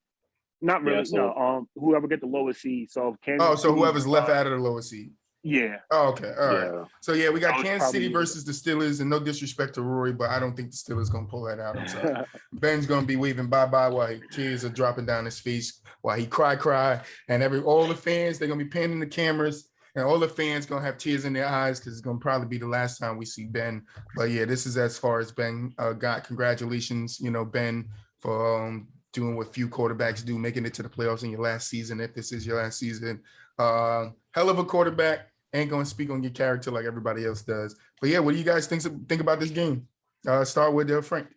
Not Yeah, really. so No. Whoever get the lowest seed. So if Oh, Kansas so City, whoever's left out of the lower seed. yeah. Oh, okay. All right. yeah. So yeah, we got So it's Kansas City probably versus the Steelers, and no disrespect to Rory, but I don't think the Steelers gonna pull that out. I'm sorry. Ben's gonna be waving bye-bye while tears are dropping down his face while he cry, and all the fans, they're gonna be panning the cameras, and all the fans gonna have tears in their eyes because it's gonna probably be the last time we see Ben. But yeah, this is as far as Ben got. Congratulations, Ben, for doing what few quarterbacks do, making it to the playoffs in your last season, if this is your last season. Hell of a quarterback. Ain't gonna speak on your character like everybody else does. But yeah, what do you guys think about this game? Start with Frank.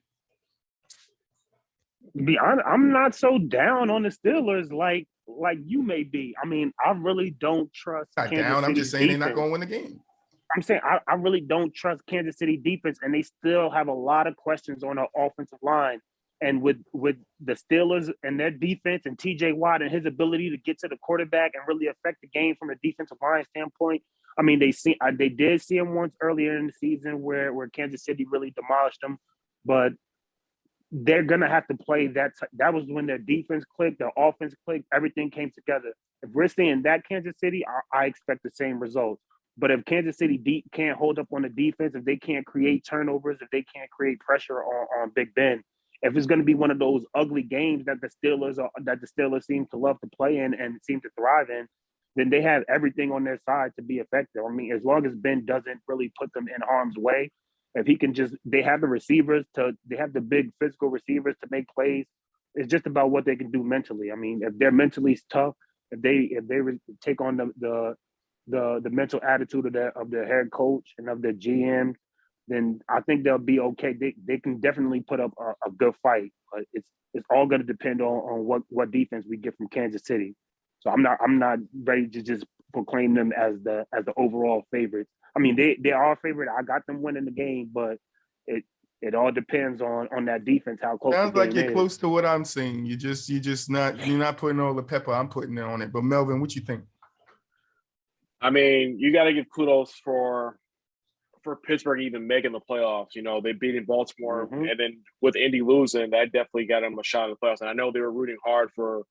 To be honest, I'm not so down on the Steelers like you may be. I mean, I really don't trust Not Kansas down. I'm City's just saying they're defense. not gonna win the game. I'm saying I really don't trust Kansas City defense, and they still have a lot of questions on the offensive line. And with the Steelers and their defense and TJ Watt and his ability to get to the quarterback and really affect the game from a defensive line standpoint, I mean, they did see him once earlier in the season where Kansas City really demolished them, but they're gonna have to play that. That was when their defense clicked, their offense clicked, everything came together. If we're seeing that Kansas City, I expect the same results. But if Kansas City can't hold up on the defense, if they can't create turnovers, if they can't create pressure on Big Ben, if it's going to be one of those ugly games that the Steelers seem to love to play in and seem to thrive in, then they have everything on their side to be effective. I mean, as long as Ben doesn't really put them in harm's way, if he can they have the big physical receivers to make plays. It's just about what they can do mentally. I mean, if they're mentally tough, if they take on the mental attitude of their head coach and of their GM, then I think they'll be okay. They can definitely put up a good fight. But it's all going to depend on what defense we get from Kansas City. So I'm not ready to just proclaim them as the overall favorites. I mean, they are a favorite. I got them winning the game, but it all depends on that defense, how close Sounds the like game you're is. close to what I'm saying. You're not putting all the pepper I'm putting on it. But Melvin, what you think? I mean, you got to give kudos for Pittsburgh even making the playoffs. They beat in Baltimore, and then with Indy losing, that definitely got them a shot in the playoffs. And I know they were rooting hard for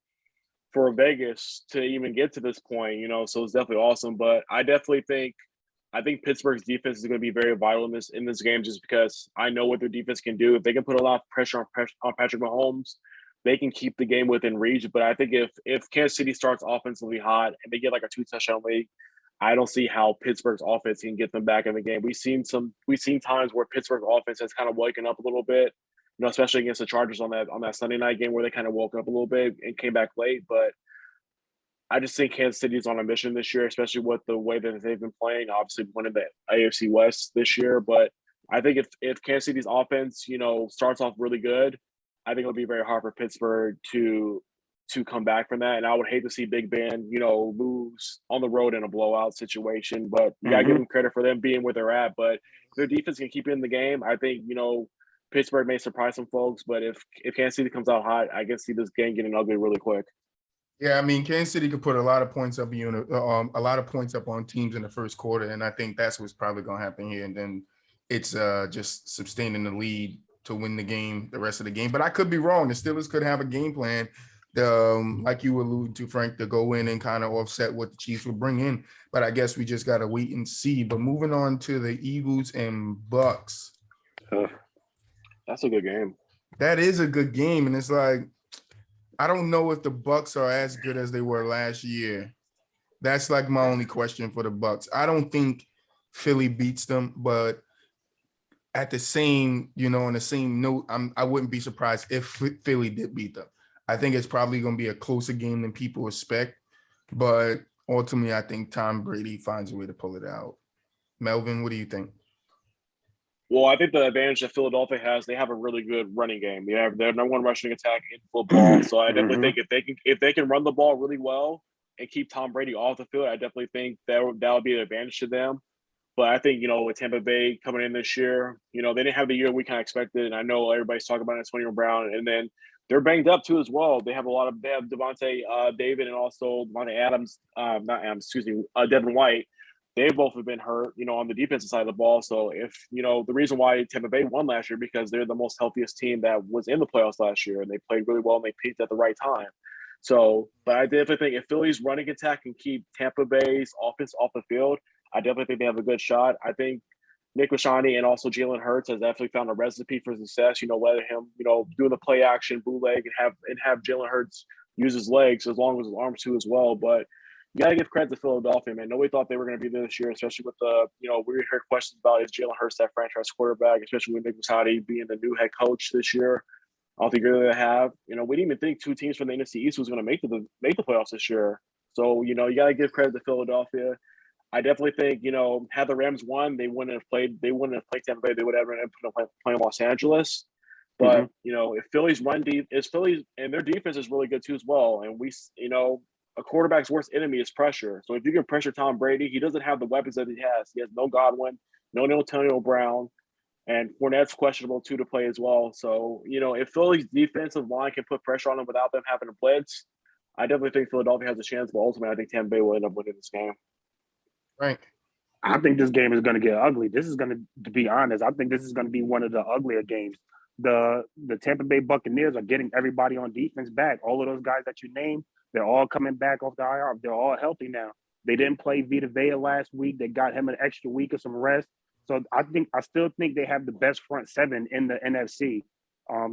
Vegas to even get to this point. So it's definitely awesome. But I think Pittsburgh's defense is going to be very vital in this game, just because I know what their defense can do. If they can put a lot of pressure on Patrick Mahomes, they can keep the game within reach. But I think if Kansas City starts offensively hot and they get like a 2-touchdown lead, I don't see how Pittsburgh's offense can get them back in the game. We've seen times where Pittsburgh's offense has kind of woken up a little bit, especially against the Chargers on that Sunday night game where they kind of woke up a little bit and came back late. But I just think Kansas City is on a mission this year, especially with the way that they've been playing. Obviously, winning the AFC West this year, but I think if Kansas City's offense, starts off really good, I think it'll be very hard for Pittsburgh to come back from that. And I would hate to see Big Ben, lose on the road in a blowout situation. But you gotta give them credit for them being where they're at. But if their defense can keep in the game, I think Pittsburgh may surprise some folks. But if Kansas City comes out hot, I can see this game getting ugly really quick. Yeah, I mean, Kansas City could put a lot of points up on teams in the first quarter, and I think that's what's probably going to happen here. And then it's just sustaining the lead to win the game, the rest of the game. But I could be wrong. The Steelers could have a game plan, like you alluded to, Frank, to go in and kind of offset what the Chiefs would bring in. But I guess we just got to wait and see. But moving on to the Eagles and Bucks. That's a good game. That is a good game, and it's like, I don't know if the Bucks are as good as they were last year. That's like my only question for the Bucks. I don't think Philly beats them, but at the same, on the same note, I wouldn't be surprised if Philly did beat them. I think it's probably going to be a closer game than people expect, but ultimately, I think Tom Brady finds a way to pull it out. Melvin, what do you think? Well, I think the advantage that Philadelphia has, they have a really good running game. They have their number one rushing attack in football. So I definitely think if they can run the ball really well and keep Tom Brady off the field, I definitely think that would be an advantage to them. But I think, with Tampa Bay coming in this year, they didn't have the year we kind of expected. And I know everybody's talking about Antonio Brown. And then they're banged up too as well. They have Devontae David and also Devontae Adams, Devin White. they both have been hurt, on the defensive side of the ball. So if, the reason why Tampa Bay won last year, because they're the most healthiest team that was in the playoffs last year, and they played really well and they peaked at the right time. So, but I definitely think if Philly's running attack can keep Tampa Bay's offense off the field, I definitely think they have a good shot. I think Nick Lashani and also Jalen Hurts has definitely found a recipe for success. Letting him, do the play action bootleg and have Jalen Hurts use his legs as long as his arms too as well. But you got to give credit to Philadelphia, man. Nobody thought they were going to be there this year, especially with the, we heard questions about is Jalen Hurts that franchise quarterback, especially with Nick Lashani being the new head coach this year. I don't think you're going to have. We didn't even think two teams from the NFC East was going to make the playoffs this year. So you got to give credit to Philadelphia. I definitely think had the Rams won, they wouldn't have played Tampa Bay. They would have ended up playing Los Angeles. But if Philly's Philly's and their defense is really good too as well. And we a quarterback's worst enemy is pressure. So if you can pressure Tom Brady, he doesn't have the weapons that he has. He has no Godwin, no Antonio Brown. And Fournette's questionable too to play as well. So, if Philly's defensive line can put pressure on them without them having to blitz, I definitely think Philadelphia has a chance. But ultimately, I think Tampa Bay will end up winning this game. Right. I think this game is going to get ugly. This is going to be honest, I think this is going to be one of the uglier games. The Tampa Bay Buccaneers are getting everybody on defense back. All of those guys that you named, they're all coming back off the IR. They're all healthy now. They didn't play Vita Vea last week. They got him an extra week of some rest. So I still think they have the best front seven in the NFC.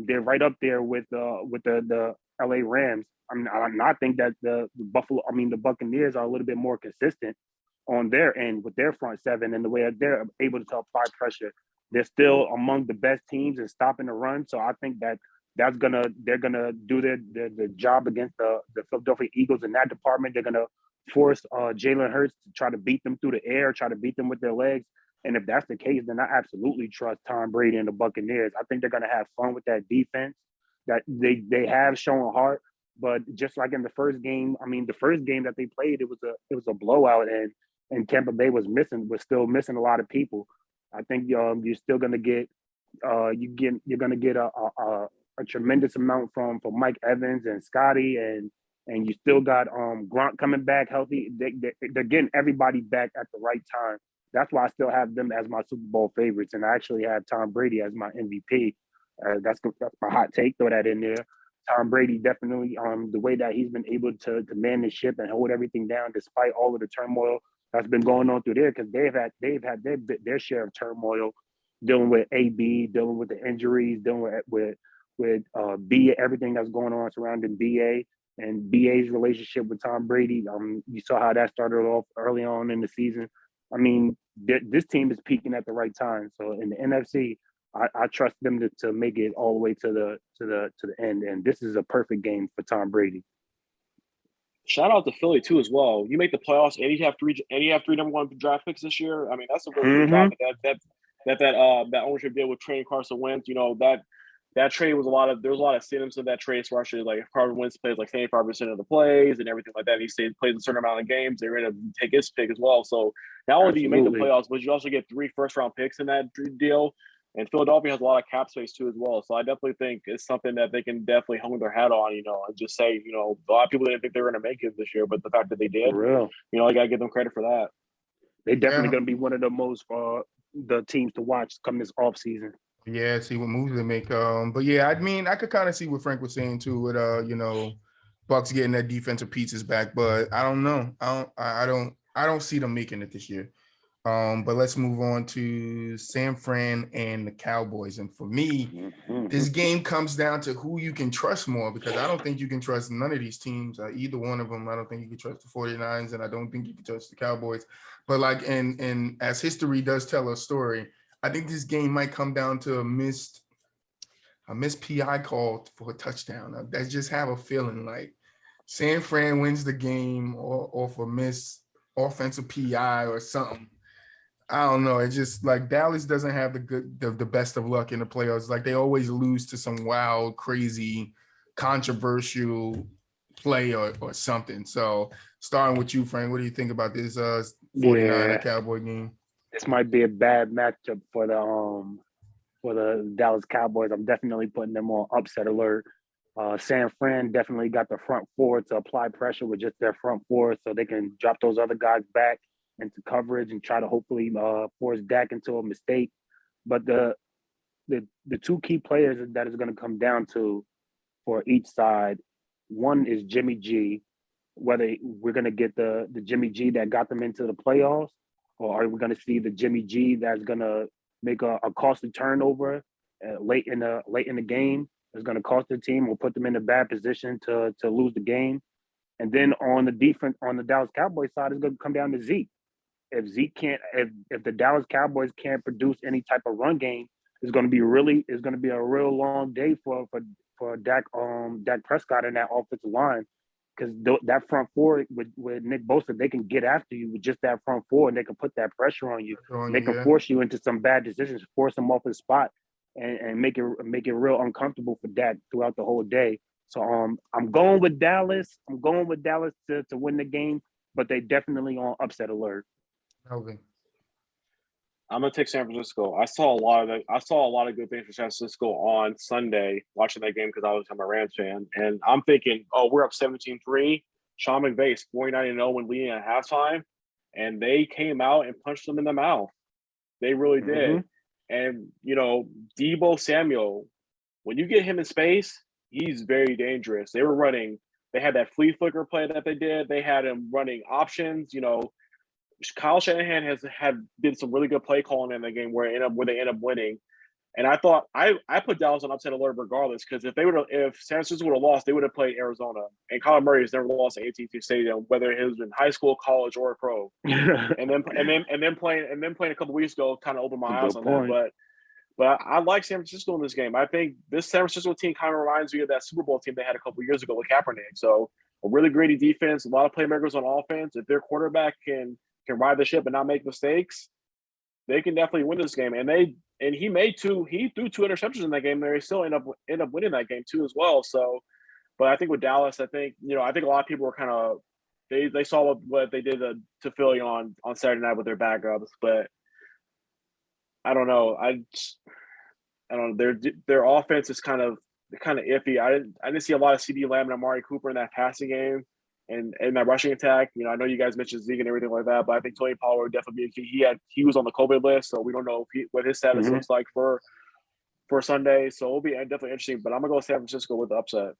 They're right up there with the LA Rams. I think that the Buccaneers are a little bit more consistent on their end with their front seven and the way that they're able to apply pressure. They're still among the best teams in stopping the run. So I think they're gonna do their job against the Philadelphia Eagles in that department. They're gonna force Jalen Hurts to try to beat them through the air, try to beat them with their legs. And if that's the case, then I absolutely trust Tom Brady and the Buccaneers. I think they're going to have fun with that defense that they have shown heart. But just like in the first game, the first game that they played, it was a blowout, and Tampa Bay was still missing a lot of people. I think you're still going to get you're going to get a tremendous amount from Mike Evans and Scotty, and you still got Gronk coming back healthy. They're getting everybody back at the right time. That's why I still have them as my Super Bowl favorites, and I actually have Tom Brady as my MVP. That's my hot take. Throw that in there. Tom Brady definitely, the way that he's been able to man the ship and hold everything down despite all of the turmoil that's been going on through there, because they've had their share of turmoil, dealing with AB, dealing with the injuries, dealing with BA, everything that's going on surrounding BA and BA's relationship with Tom Brady. You saw how that started off early on in the season. This team is peaking at the right time. So in the NFC, I trust them to make it all the way to the end. And this is a perfect game for Tom Brady. Shout out to Philly too as well. You make the playoffs and you have three number one draft picks this year. That's a really good job that ownership did with trading Carson Wentz. That trade was there was a lot of symptoms of that trade, especially like if Carson Wentz plays like 75% of the plays and everything like that. He plays a certain amount of games. They're going to take his pick as well. So not only do you make the playoffs, but you also get 3 first-round picks in that deal. And Philadelphia has a lot of cap space too as well. So I definitely think it's something that they can definitely hang their hat on, and just say, a lot of people didn't think they were going to make it this year, but the fact that they did, For real. I got to give them credit for that. They're definitely going to be one of the most the teams to watch come this offseason. Yeah, see what moves they make. But yeah, I could kind of see what Frank was saying too with Bucks getting their defensive pieces back, but I don't know. I don't see them making it this year. But let's move on to San Fran and the Cowboys. And for me, this game comes down to who you can trust more, because I don't think you can trust none of these teams, either one of them. I don't think you can trust the 49ers, and I don't think you can trust the Cowboys. But and as history does tell a story, I think this game might come down to a missed PI call for a touchdown. I just have a feeling like San Fran wins the game or for missed offensive PI or something. I don't know. It's just like Dallas doesn't have the best of luck in the playoffs. Like they always lose to some wild, crazy, controversial play or something. So starting with you, Frank, what do you think about this 49er Cowboy game? This might be a bad matchup for the Dallas Cowboys. I'm definitely putting them on upset alert. San Fran definitely got the front four to apply pressure with just their front four, so they can drop those other guys back into coverage and try to hopefully force Dak into a mistake. But the two key players that is going to come down to for each side, one is Jimmy G, whether we're going to get the Jimmy G that got them into the playoffs, or are we going to see the Jimmy G that's going to make a costly turnover late in the game? It's going to cost the team or put them in a bad position to lose the game. And then on the defense, on the Dallas Cowboys side, it's going to come down to Zeke. If Zeke can't, if the Dallas Cowboys can't produce any type of run game, it's going to be a real long day for Dak Prescott and that offensive line, because that front four with Nick Bosa, they can get after you with just that front four, and they can put that pressure on you. They can force you into some bad decisions, force them off his spot, and make it real uncomfortable for Dak throughout the whole day. So I'm going with Dallas. I'm going with Dallas to win the game, but they definitely on upset alert. Melvin. I'm gonna take San Francisco. I saw a lot of good things for San Francisco on Sunday watching that game because I'm a Rams fan, and I'm thinking, oh, we're up 17-3. Sean McVay 49-0 when leading at halftime, and they came out and punched them in the mouth. They really did. And Deebo Samuel, when you get him in space, he's very dangerous. They had that flea flicker play that they did. They had him running options. Kyle Shanahan did some really good play calling in the game where they end up winning. And I thought I put Dallas on upset alert regardless, because if San Francisco would have lost, they would have played Arizona. And Kyler Murray has never lost at AT&T Stadium, whether it was in high school, college, or pro. and then playing a couple weeks ago kind of opened my eyes on that. But I like San Francisco in this game. I think this San Francisco team kind of reminds me of that Super Bowl team they had a couple years ago with Kaepernick. So a really gritty defense, a lot of playmakers on offense. If their quarterback can ride the ship and not make mistakes, they can definitely win this game. And he threw 2 interceptions in that game. They still end up winning that game too as well. So, but I think with Dallas, I think a lot of people were kind of they saw what they did to Philly on Saturday night with their backups, but I don't know. I don't know. Their offense is kind of iffy. I didn't see a lot of CD Lamb and Amari Cooper in that passing game. And that rushing attack, I know you guys mentioned Zeke and everything like that, but I think Tony Pollard would definitely be he was on the COVID list, so we don't know what his status looks like for Sunday. So it'll be definitely interesting. But I'm gonna go with San Francisco with the upset.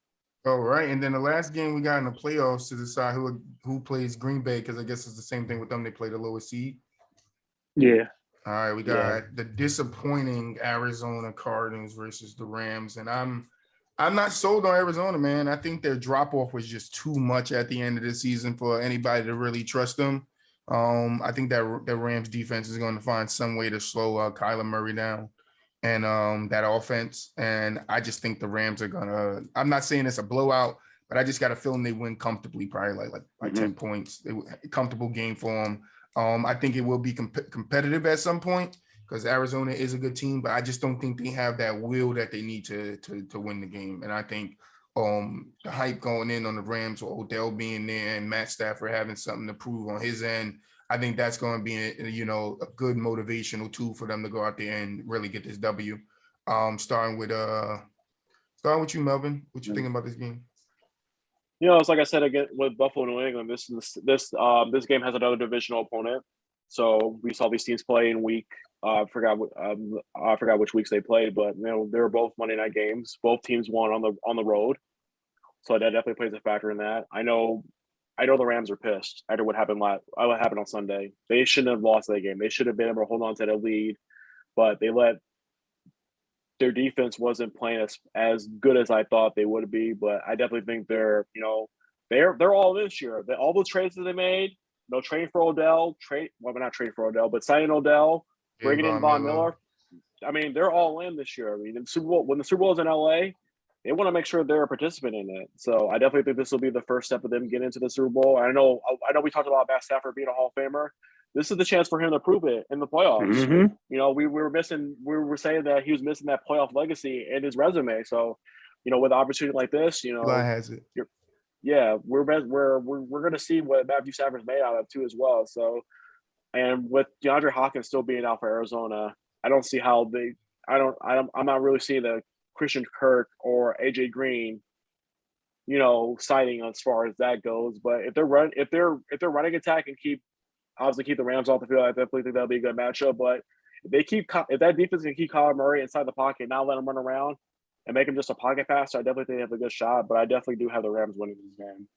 All right, and then the last game we got in the playoffs to decide who plays Green Bay, because I guess it's the same thing with them. They play the lowest seed. Yeah. All right, we got the disappointing Arizona Cardinals versus the Rams, and I'm not sold on Arizona, man. I think their drop-off was just too much at the end of the season for anybody to really trust them. I think that Rams defense is going to find some way to slow Kyler Murray down and that offense. And I just think the Rams are going to – I'm not saying it's a blowout, but I just got a feeling they win comfortably, probably like 10 points. Comfortable game for them. I think it will be competitive at some point, because Arizona is a good team, but I just don't think they have that will that they need to win the game. And I think the hype going in on the Rams with Odell being there and Matt Stafford having something to prove on his end, I think that's going to be a good motivational tool for them to go out there and really get this W. Starting with you, Melvin. What you think about this game? It's like I said again with Buffalo, New England. This game has another divisional opponent. So we saw these teams play in week. I forgot which weeks they played, but they were both Monday night games. Both teams won on the road, so that definitely plays a factor in that. I know the Rams are pissed after what happened on Sunday. They shouldn't have lost that game. They should have been able to hold on to that lead, but their defense wasn't playing as good as I thought they would be. But I definitely think they're all this year. All those trades that they made. No trading for Odell, not trading for Odell, but signing Odell, bringing in Von Miller. I mean, they're all in this year. I mean, when the Super Bowl is in LA, they want to make sure they're a participant in it. So I definitely think this will be the first step of them getting into the Super Bowl. I know we talked about Matt Stafford being a Hall of Famer. This is the chance for him to prove it in the playoffs. We were saying that he was missing that playoff legacy in his resume. So, with an opportunity like this, Eli has it. Yeah, we're going to see what Matthew Stafford's made out of too as well. So, and with DeAndre Hopkins still being out for Arizona, I don't see how I'm not really seeing the Christian Kirk or AJ Green, sighting as far as that goes. But if their running attack can keep obviously keep the Rams off the field. I definitely think that'll be a good matchup. But if that defense can keep Kyler Murray inside the pocket, not let him run around and make him just a pocket passer, I definitely think they have a good shot. But I definitely do have the Rams winning this game.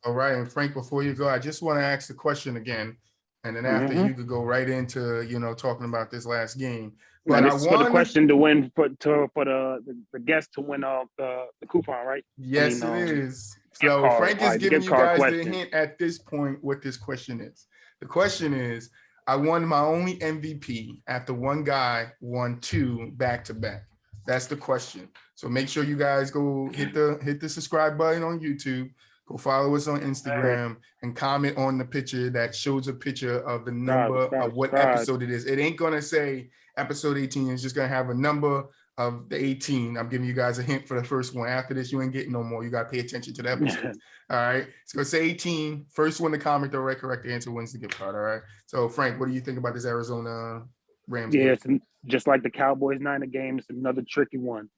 All right, and Frank, before you go, I just want to ask the question again, and then after you could go right into talking about this last game. But this is for the question to win for the guest to win the coupon, right? Yes, it is. So Frank is giving you guys the hint at this point what this question is. The question is, I won my only MVP after one guy won 2 back-to-back. That's the question. So make sure you guys go hit the subscribe button on YouTube. Go follow us on Instagram and comment on the picture that shows a picture of the number of what episode it is. It ain't going to say episode 18. It's just going to have a number of the 18. I'm giving you guys a hint for the first one. After this, you ain't getting no more. You got to pay attention to the episode. All right. It's going to say 18. First one to comment the correct answer wins the gift card. All right. So, Frank, what do you think about this Arizona Rams game? It's just like the Cowboys Niner game. It's another tricky one.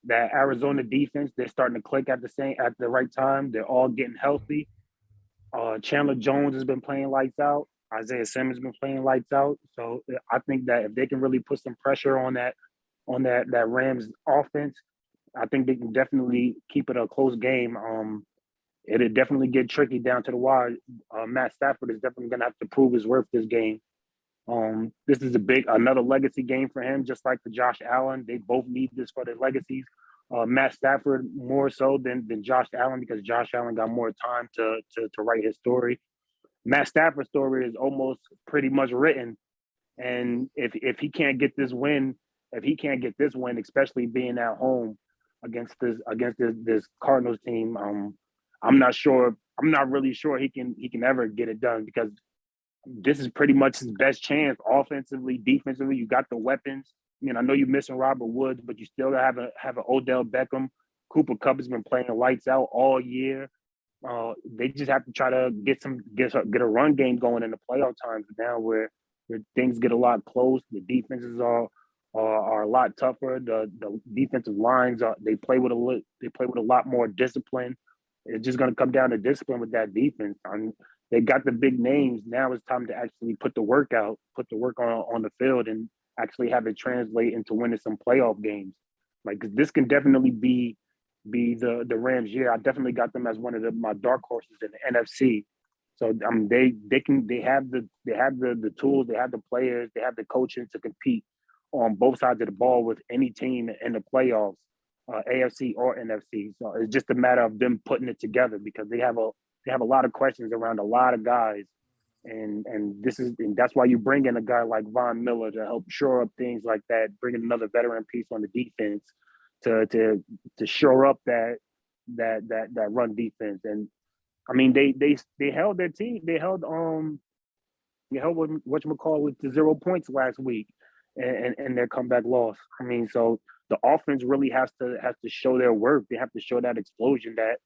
That Arizona defense, they're starting to click at the right time. They're all getting healthy. Chandler Jones has been playing lights out. Isaiah Simmons has been playing lights out. So I think that if they can really put some pressure on that Rams offense, I think they can definitely keep it a close game. It'll definitely get tricky down to the wire. Matt Stafford is definitely going to have to prove his worth this game. This is another legacy game for him, just like for Josh Allen. They both need this for their legacies. Matt Stafford more so than Josh Allen, because Josh Allen got more time to write his story. Matt Stafford's story is almost pretty much written, and if he can't get this win, especially being at home against this Cardinals team, I'm not really sure he can ever get it done, because this is pretty much his best chance offensively, defensively. You got the weapons. I mean, I know you're missing Robert Woods, but you still have an Odell Beckham. Cooper Kupp has been playing lights out all year. They just have to try to get a run game going in the playoff times now, where things get a lot close. The defenses are a lot tougher. The defensive lines they play with a lot more discipline. It's just going to come down to discipline with that defense. They got the big names. Now it's time to actually put the work on the field, and actually have it translate into winning some playoff games. Like, this can definitely be the Rams' year. I definitely got them as one of my dark horses in the NFC. So they have the tools, they have the players, they have the coaching to compete on both sides of the ball with any team in the playoffs, AFC or NFC. So it's just a matter of them putting it together, because they have a lot of questions around a lot of guys, and that's why you bring in a guy like Von Miller to help shore up things like that. Bring in another veteran piece on the defense to shore up that run defense. And I mean, they held their team. They held whatchamacallit with the 0 points last week, and their comeback loss. I mean, so the offense really has to show their work. They have to show that explosion that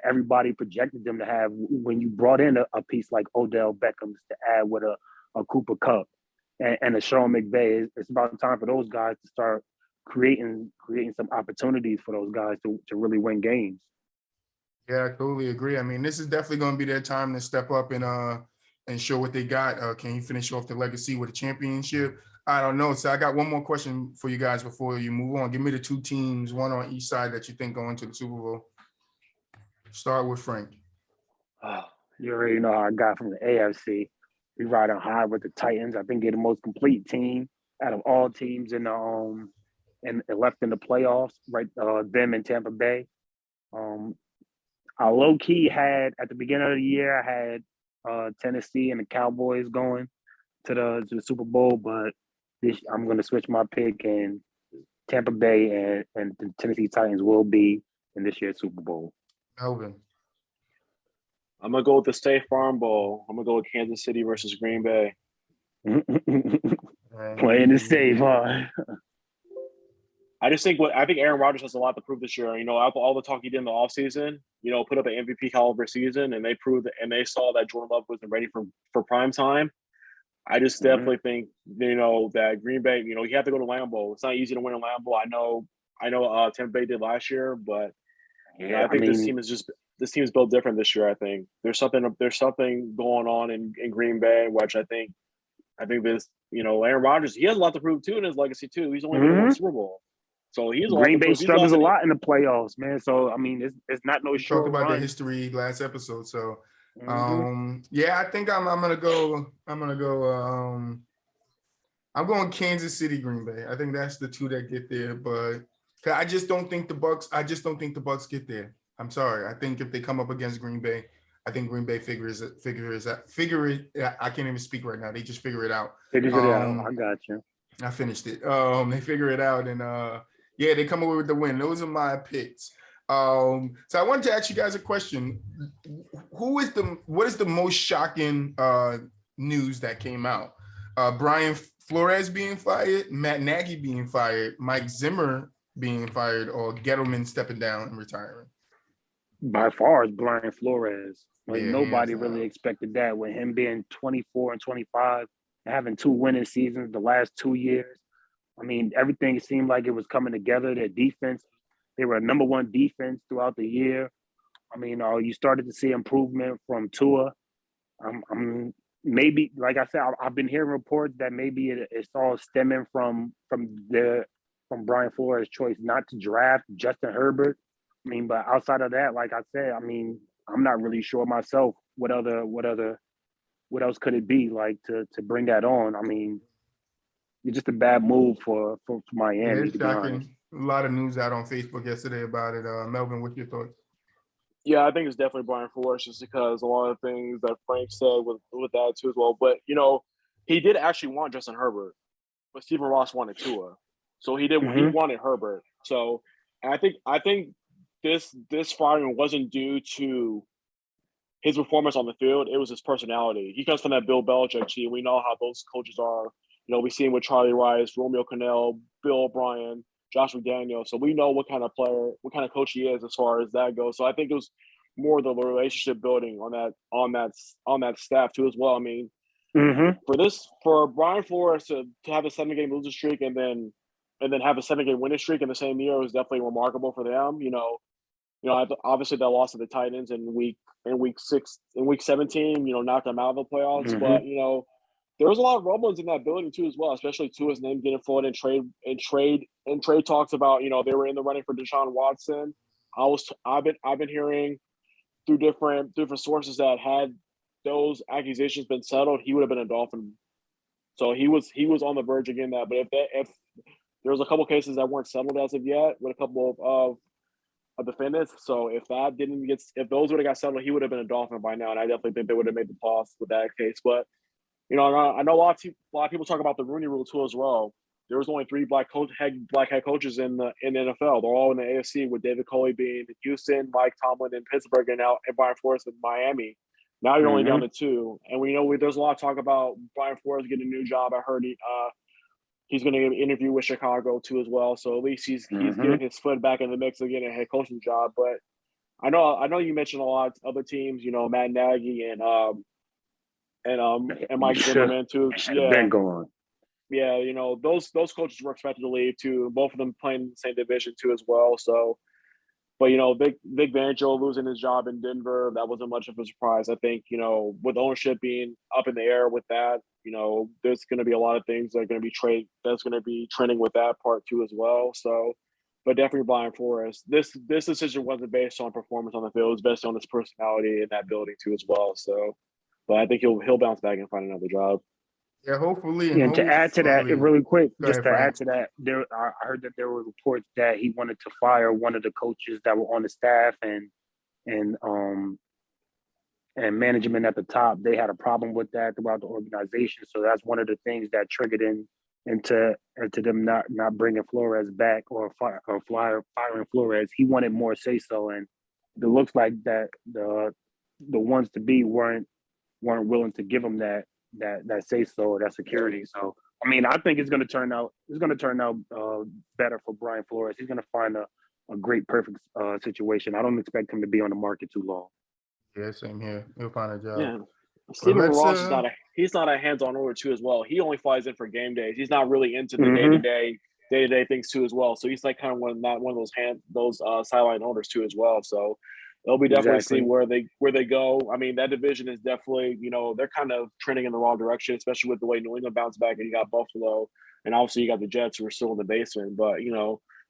everybody projected them to have when you brought in a piece like Odell Beckham to add with a Cooper Kupp and a Sean McVay. It's about time for those guys to start creating some opportunities for those guys to really win games. Yeah, I totally agree. I mean, this is definitely going to be their time to step up and show what they got. Can you finish off the legacy with a championship? I don't know. So I got one more question for you guys before you move on. Give me the 2 teams, one on each side, that you think go into the Super Bowl. Start with Frank. You already know how I got from the AFC. We ride on high with the Titans. I think they're the most complete team out of all teams in the and left in the playoffs. Right, them and Tampa Bay. I low key had at the beginning of the year, I had Tennessee and the Cowboys going to the Super Bowl, but I'm going to switch my pick, and Tampa Bay and the Tennessee Titans will be in this year's Super Bowl. Melvin. I'm going to go with the State Farm Bowl. I'm going to go with Kansas City versus Green Bay. Playing it safe, huh? I think Aaron Rodgers has a lot to prove this year. All the talk he did in the offseason, put up an MVP caliber season, and they proved and they saw that Jordan Love wasn't ready for prime time. I just definitely think, that Green Bay, you have to go to Lambeau. It's not easy to win in Lambeau. I know Tampa Bay did last year, but I think this team is just this team's built different this year. I think there's something going on in Green Bay, which I think this, Aaron Rodgers, he has a lot to prove too in his legacy too. He's only been to one Super Bowl, so he's a lot to Green Bay prove. struggles a lot in the playoffs, man. So I mean, it's not no We short talked about the run. history last episode, so yeah, I think I'm gonna go. I'm going Kansas City, Green Bay. I think that's the two that get there, but I just don't think the Bucks. I just don't think the Bucks get there. I'm sorry. I think if they come up against Green Bay, I think Green Bay figure it. I can't even speak right now. They just figure it out. Figures it out. I got you. I finished it. They figure it out, and yeah, they come away with the win. Those are my picks. So I wanted to ask you guys a question. What is the most shocking news that came out? Brian Flores being fired, Matt Nagy being fired, Mike Zimmer being fired, or Gettleman stepping down and retiring? By far, it's Brian Flores. Like Yeah, nobody really expected that with him being 24 and 25, having 2 winning seasons the last 2 years. I mean, everything seemed like it was coming together. Their defense, they were a number 1 defense throughout the year. I mean, you started to see improvement from Tua. Maybe, like I said, I've been hearing reports that maybe it's all stemming from Brian Flores' choice not to draft Justin Herbert. I mean, but outside of that, like I said, I mean, I'm not really sure myself what else could it be like to bring that on. I mean, it's just a bad move for Miami. It's shocking. A lot of news out on Facebook yesterday about it. Melvin, what's your thoughts? Yeah, I think it's definitely Brian Flores, just because a lot of things that Frank said with that too as well. But he did actually want Justin Herbert, but Stephen Ross wanted Tua, so he wanted Herbert. So I think this firing wasn't due to his performance on the field. It was his personality. He comes from that Bill Belichick team. We know how those coaches are. We see him with Charlie Rice, Romeo Cannell, Bill O'Brien, Josh McDaniels. So we know what kind of player, what kind of coach he is as far as that goes. So I think it was more the relationship building on that staff too as well. I mean, for Brian Flores to have a 7-game losing streak and then have a 7-game winning streak in the same year was definitely remarkable for them. Obviously that loss to the Titans in week 17, knocked them out of the playoffs. But there was a lot of rumblings in that building too as well, especially Tua's name getting floated in trade talks about, they were in the running for Deshaun Watson. I've been hearing through different sources that had those accusations been settled, he would have been a Dolphin. So he was on the verge of getting that. But if there was a couple cases that weren't settled as of yet with a couple of defendants. So if those would have got settled, he would have been a Dolphin by now. And I definitely think they would have made the playoffs with that case. But I know a lot of people talk about the Rooney Rule too as well. There was only 3 black head coaches in the NFL. They're all in the AFC, with David Culley being in Houston, Mike Tomlin in Pittsburgh, and Brian Flores in Miami. Now you're only down to 2, and we know there's a lot of talk about Brian Flores getting a new job. I heard he's going to get an interview with Chicago too as well. So at least he's getting his foot back in the mix of getting a head coaching job. But I know you mentioned a lot of other teams. Matt Nagy and Mike Zimmerman too. Yeah, been gone. Yeah, those coaches were expected to leave too. Both of them playing in the same division too as well. So, but Vic Fangio losing his job in Denver, that wasn't much of a surprise. I think with ownership being up in the air with that, there's going to be a lot of things that are going to be that's going to be trending with that part too as well. So, but definitely Brian Flores. This decision wasn't based on performance on the field; it was based on his personality in that building too as well. So, but I think he'll bounce back and find another job. Yeah, hopefully. And to add to that, really quick, add to that, I heard that there were reports that he wanted to fire one of the coaches that were on the staff and management at the top. They had a problem with that throughout the organization. So that's one of the things that triggered into them not bringing Flores back or firing Flores. He wanted more say so, and it looks like that the ones to be weren't willing to give him that say so or that security. So I mean, I think it's going to turn out better for Brian Flores. He's going to find a great perfect situation. I don't expect him to be on the market too long. Yeah, same here. He'll find a job. Yeah. Stephen Ross is not a hands-on owner too as well. He only flies in for game days. He's not really into the day-to-day things too as well. So he's like kind of one of those sideline owners too as well. So They'll be definitely Exactly. see where they go. I mean, that division is definitely, they're kind of trending in the wrong direction, especially with the way New England bounced back and you got Buffalo, and obviously you got the Jets who are still in the basement. But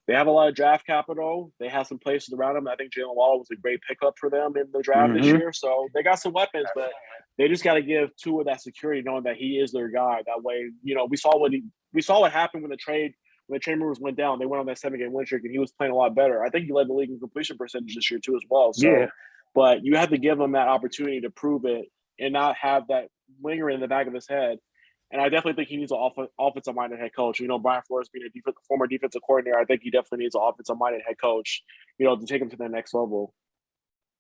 they have a lot of draft capital. They have some places around them. I think Jalen Waddle was a great pickup for them in the draft this year. So they got some weapons, but they just got to give Tua that security, knowing that he is their guy. That way, we saw what happened when the trade rumors went down. They went on that 7-game win streak, and he was playing a lot better. I think he led the league in completion percentage this year too, as well. So, Yeah. But you have to give him that opportunity to prove it and not have that lingering in the back of his head. And I definitely think he needs an offensive-minded head coach. Brian Flores being a former defensive coordinator, I think he definitely needs an offensive-minded head coach, to take him to the next level.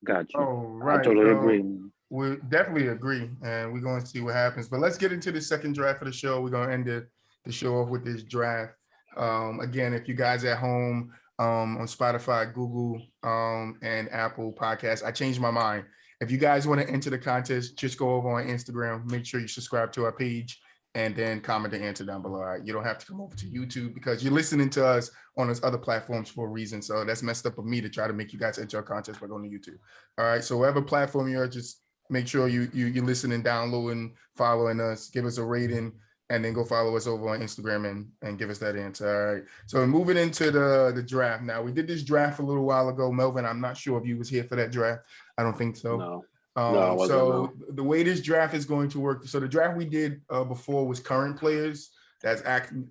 Gotcha. Oh, right. I totally agree. We definitely agree, and we're going to see what happens. But let's get into the second draft of the show. We're going to end the show off with this draft. Again, if you guys at home on Spotify, Google, and Apple Podcasts, I changed my mind. If you guys want to enter the contest, just go over on Instagram. Make sure you subscribe to our page and then comment the answer down below. All right? You don't have to come over to YouTube because you're listening to us on those other platforms for a reason. So that's messed up of me to try to make you guys enter our contest by going to YouTube. All right. So whatever platform you're, just make sure you're listening, downloading, following us, give us a rating, and then go follow us over on Instagram and give us that answer. All right. So moving into the draft now. We did this draft a little while ago. Melvin, I'm not sure if you was here for that draft. I don't think so. No. No, So the way this draft is going to work, so the draft we did before was current players that's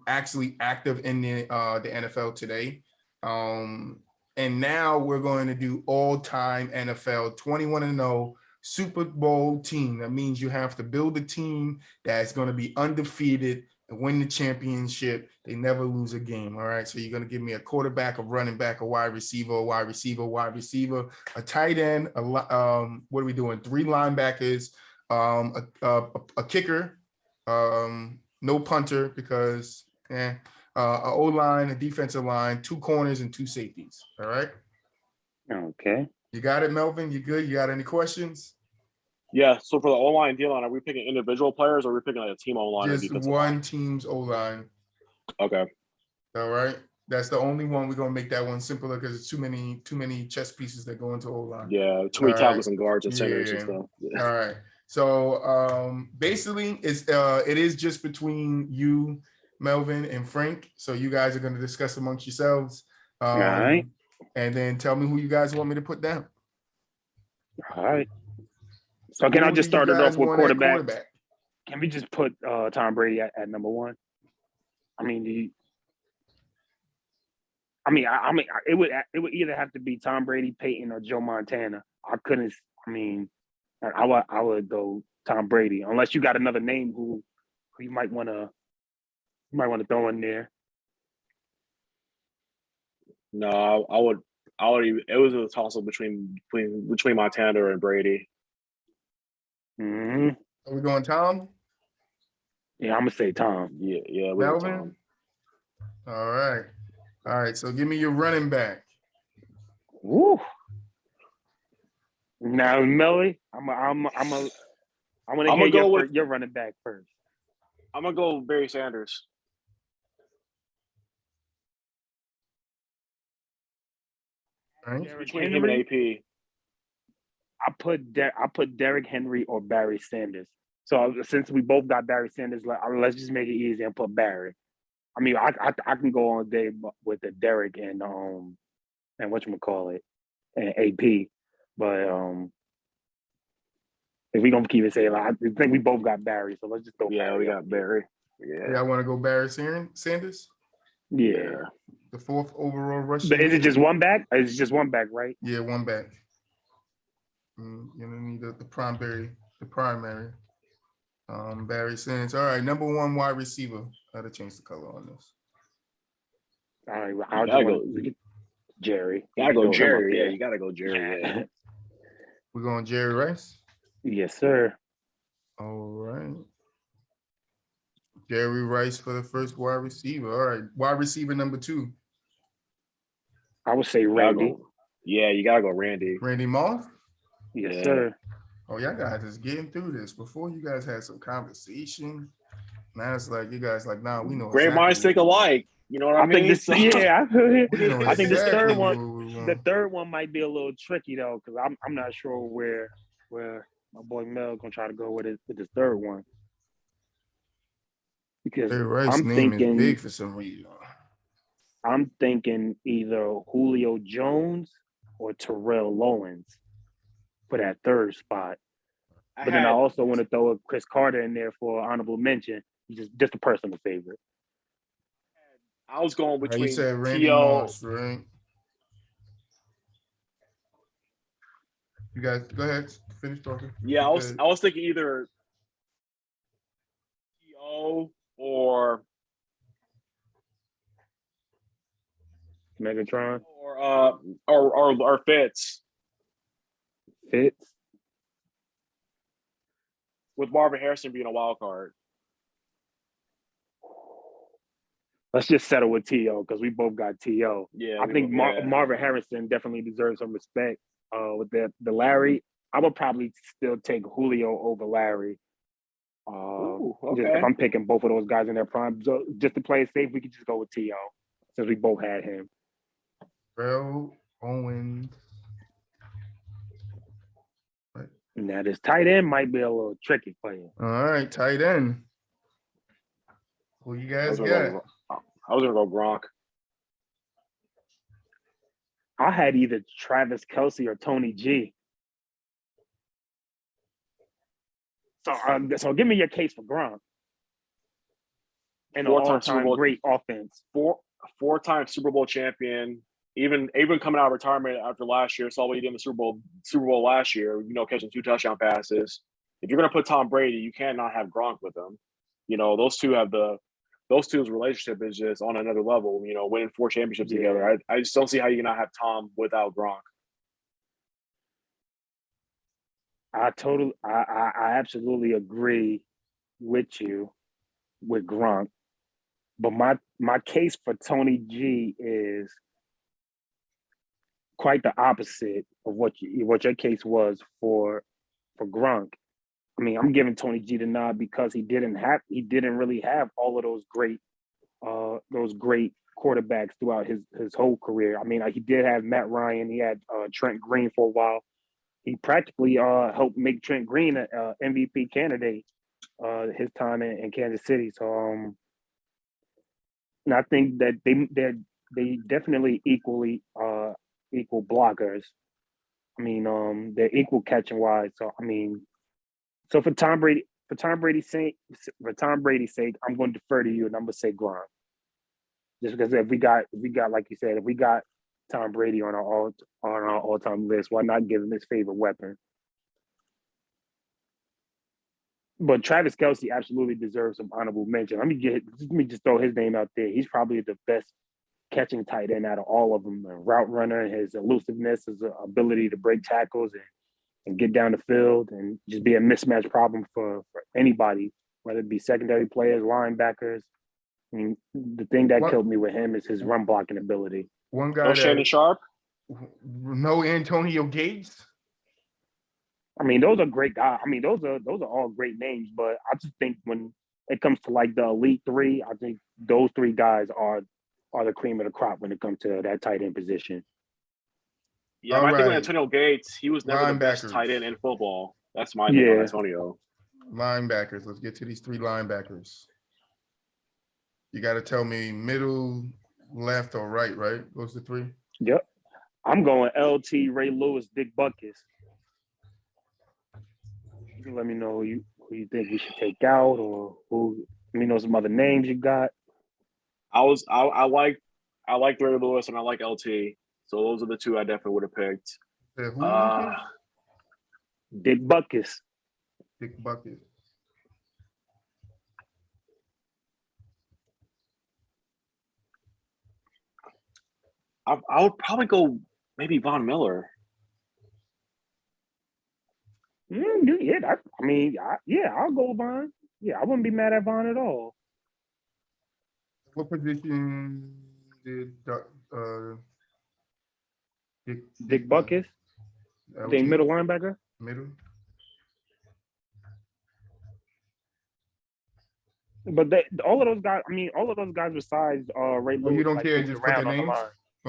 actually active in the NFL today. And now we're going to do all-time NFL 21-0 Super Bowl team. That means you have to build a team that's going to be undefeated and win the championship. They never lose a game. All right. So you're going to give me a quarterback, a running back, a wide receiver, a tight end. What are we doing? 3 linebackers, a kicker, no punter because a O-line, a defensive line, 2 corners, and 2 safeties. All right. Okay. You got it, Melvin? You good? You got any questions? Yeah. So for the O-line, D-line, are we picking individual players or are we picking like a team O-line? Just one team's O-line. Okay. All right. That's the only one. We're gonna make that one simpler because it's too many chess pieces that go into O-line. Yeah, too many tackles and guards and centers and stuff. Yeah. All right. So basically it is just between you, Melvin, and Frank. So you guys are gonna discuss amongst yourselves. All right. And then tell me who you guys want me to put down. All right. So can I just start it off with quarterback? Can we just put Tom Brady at number 1? I mean, it would either have to be Tom Brady, Peyton, or Joe Montana. I would go Tom Brady unless you got another name who you might want to throw in there. No, I would. It was a toss-up between Montana and Brady. Mm-hmm. Are we going Tom? Yeah, I'm gonna say Tom. Yeah. Melvin. Tom. All right. So give me your running back. Woo. Now, Melly, I'm gonna hear your running back first. I'm gonna go Barry Sanders. All right. Between him and AP. I put Derrick Henry or Barry Sanders. So since we both got Barry Sanders, let's just make it easy and put Barry. I mean, I can go all day with the Derrick and whatchamacallit and AP, but if we gonna keep it safe, I think we both got Barry, so let's just go. Yeah, Barry. We got Barry. Yeah, I want to go Barry Sanders. Yeah. The 4th overall rushing. But is it just one back? It's just one back, right? Yeah, one back. You need the primary. Barry Sanders. All right, number 1 wide receiver. I had to change the color on this. All right, I'll go Jerry. Gotta go Jerry. Yeah, you gotta go Jerry. Yeah. We're going Jerry Rice. Yes, sir. All right. Jerry Rice for the first wide receiver. All right, wide receiver number 2. I would say Randy. Yeah, you gotta go Randy. Randy Moss. Yes, sir. Oh, y'all guys just getting through this. Before you guys had some conversation. Now it's like you guys like, nah, we know. Great minds think alike. You know what I mean? I think this third one. The third one might be a little tricky though, because I'm not sure where my boy Mel gonna try to go with his third one. Because Hey, Rice's I'm name is thinking big for some reason. either Julio Jones or Terrell Owens for that third spot. But then I also want to throw a Chris Carter in there for honorable mention. He's just a personal favorite. I was going You between said Randy T.O. Moss, right? You guys go ahead, finish talking. Yeah, I was thinking either T.O. or Megatron or Fitz. With Marvin Harrison being a wild card. Let's just settle with T.O. because we both got T.O. Yeah, I think Marvin Harrison definitely deserves some respect. With the Larry, I would probably still take Julio over Larry. Okay. Just if I'm picking both of those guys in their prime, so just to play it safe, we could just go with T.O. since we both had him. Terrell Owens. Now this tight end might be a little tricky for you. All right, tight end. Who you guys got? I was gonna go Gronk. I had either Travis Kelce or Tony G. So give me your case for Gronk. And an all-time great offense. Four-time Super Bowl champion. Even coming out of retirement after last year, saw what he did in the Super Bowl last year, catching 2 touchdown passes. If you're gonna put Tom Brady, you cannot have Gronk with him. Those two's relationship is just on another level, winning 4 championships together. I just don't see how you cannot have Tom without Gronk. I absolutely agree with you with Gronk. But my case for Tony G is quite the opposite of what your case was for Gronk. I mean, I'm giving Tony G the nod because he didn't really have all of those great quarterbacks throughout his whole career. I mean, he did have Matt Ryan, he had Trent Green for a while. He practically helped make Trent Green an MVP candidate his time in Kansas City. So and I think that they definitely equal blockers. I mean, they're equal catching wise. So I mean, so for Tom Brady's sake, I'm going to defer to you, and I'm going to say Gronk. Just because if we got like you said, if we got Tom Brady on our all-time list, why not give him his favorite weapon? But Travis Kelce absolutely deserves some honorable mention. Let me just throw his name out there. He's probably the best catching tight end out of all of them. A route runner, his elusiveness, his ability to break tackles and get down the field and just be a mismatch problem for anybody, whether it be secondary players, linebackers. I mean, the thing that killed me with him is his run blocking ability. One guy. No Shannon Sharp. No Antonio Gates. I mean, those are great guys. I mean, those are all great names. But I just think when it comes to like the elite 3, I think those 3 guys are the cream of the crop when it comes to that tight end position. Yeah, I think with Antonio Gates, he was never the best tight end in football. That's my thing on Antonio. Linebackers. Let's get to these 3 linebackers. You got to tell me middle, left, or right? Those are 3. Yep. I'm going LT, Ray Lewis, Dick Butkus. You can let me know who you think we should take out, or who. Let me know some other names you got. I like Ray Lewis and I like LT. So those are the 2 I definitely would have picked. Dick Butkus. Dick Butkus. I would probably go maybe Von Miller. I'll go Von. Yeah, I wouldn't be mad at Von at all. What position did Dick Butkus? I think middle linebacker. Middle. But all of those guys besides Ray Lewis. You don't care, just put the names?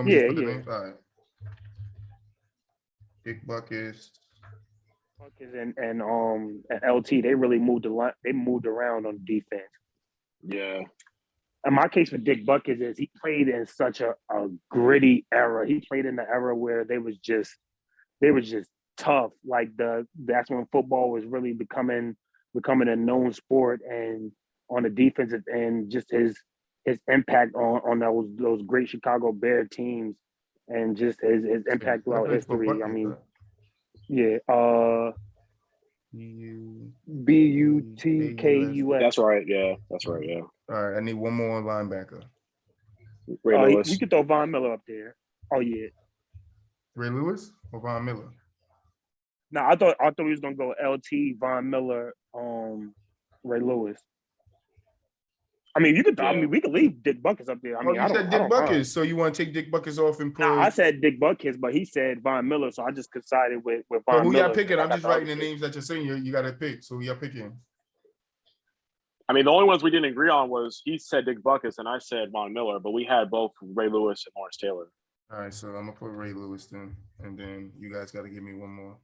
Yeah. All right. Dick Buckets. And LT, they really moved a lot. They moved around on defense. Yeah. And my case for Dick Buckets is he played in such a gritty era. He played in the era where they was just tough. Like that's when football was really becoming a known sport, and on the defensive end, just his impact on those great Chicago Bear teams, and just his impact throughout history. I mean, yeah. Butkus. That's right. Yeah, that's right. Yeah. All right, I need one more linebacker. Ray Lewis. We could throw Von Miller up there. Oh yeah. Ray Lewis or Von Miller? No, I thought he was gonna go LT, Von Miller, Ray Lewis. I mean, you could. Yeah. I mean, we could leave Dick Buckets up there. I mean, you said Dick Buckets, so you want to take Dick Buckets off and put? No, I said Dick Buckets, but he said Von Miller, so I just decided with Von Miller. Who y'all picking? I'm just writing the names that you're saying. You got to pick. So who y'all picking? I mean, the only ones we didn't agree on was he said Dick Buckets and I said Von Miller, but we had both Ray Lewis and Lawrence Taylor. All right, so I'm gonna put Ray Lewis then, and then you guys got to give me one more.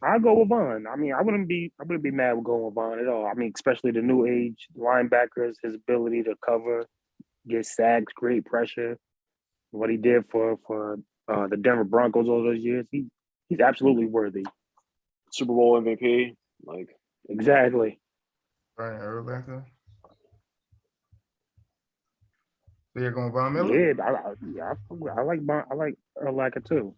I'll go with Von. I mean, I wouldn't be mad with going with Von at all. I mean, especially the new age linebackers, his ability to cover, get sacks, create pressure. What he did for the Denver Broncos all those years, he's absolutely worthy. Super Bowl MVP, like exactly. Brian Urlacher. So you're going Von Miller? Yeah, I like Urlacher too.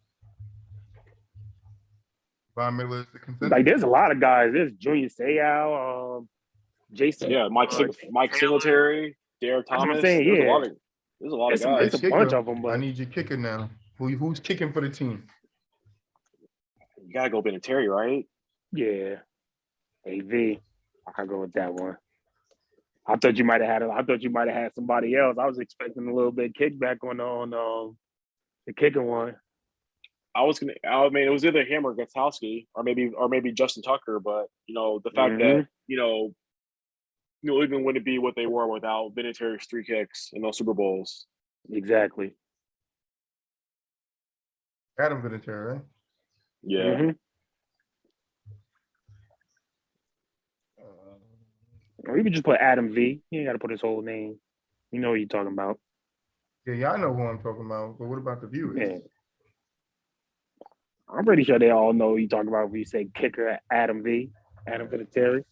Von Miller is the contender. Like, there's a lot of guys. There's Junior Seau, Jason. Yeah, Mike Singletary, Derek Thomas. I'm saying, there's a lot of guys. It's a bunch of them. But I need your kicker now. Who's kicking for the team? You gotta go Vinatieri, right? Yeah, AV. I go with that one. I thought you might have had somebody else. I was expecting a little bit kickback on the kicking one. I mean, it was either him or Gutowski, or maybe Justin Tucker. But the fact that New England wouldn't be what they were without Vinatieri's 3 kicks in those Super Bowls. Exactly. Adam Vinatieri, right? Yeah. Mm-hmm. Or you could just put Adam V. You ain't got to put his whole name. You know what you're talking about. Yeah, y'all know who I'm talking about. But what about the viewers? Yeah. I'm pretty sure they all know who you're talking about when you say kicker Adam V. Adam Vinatieri.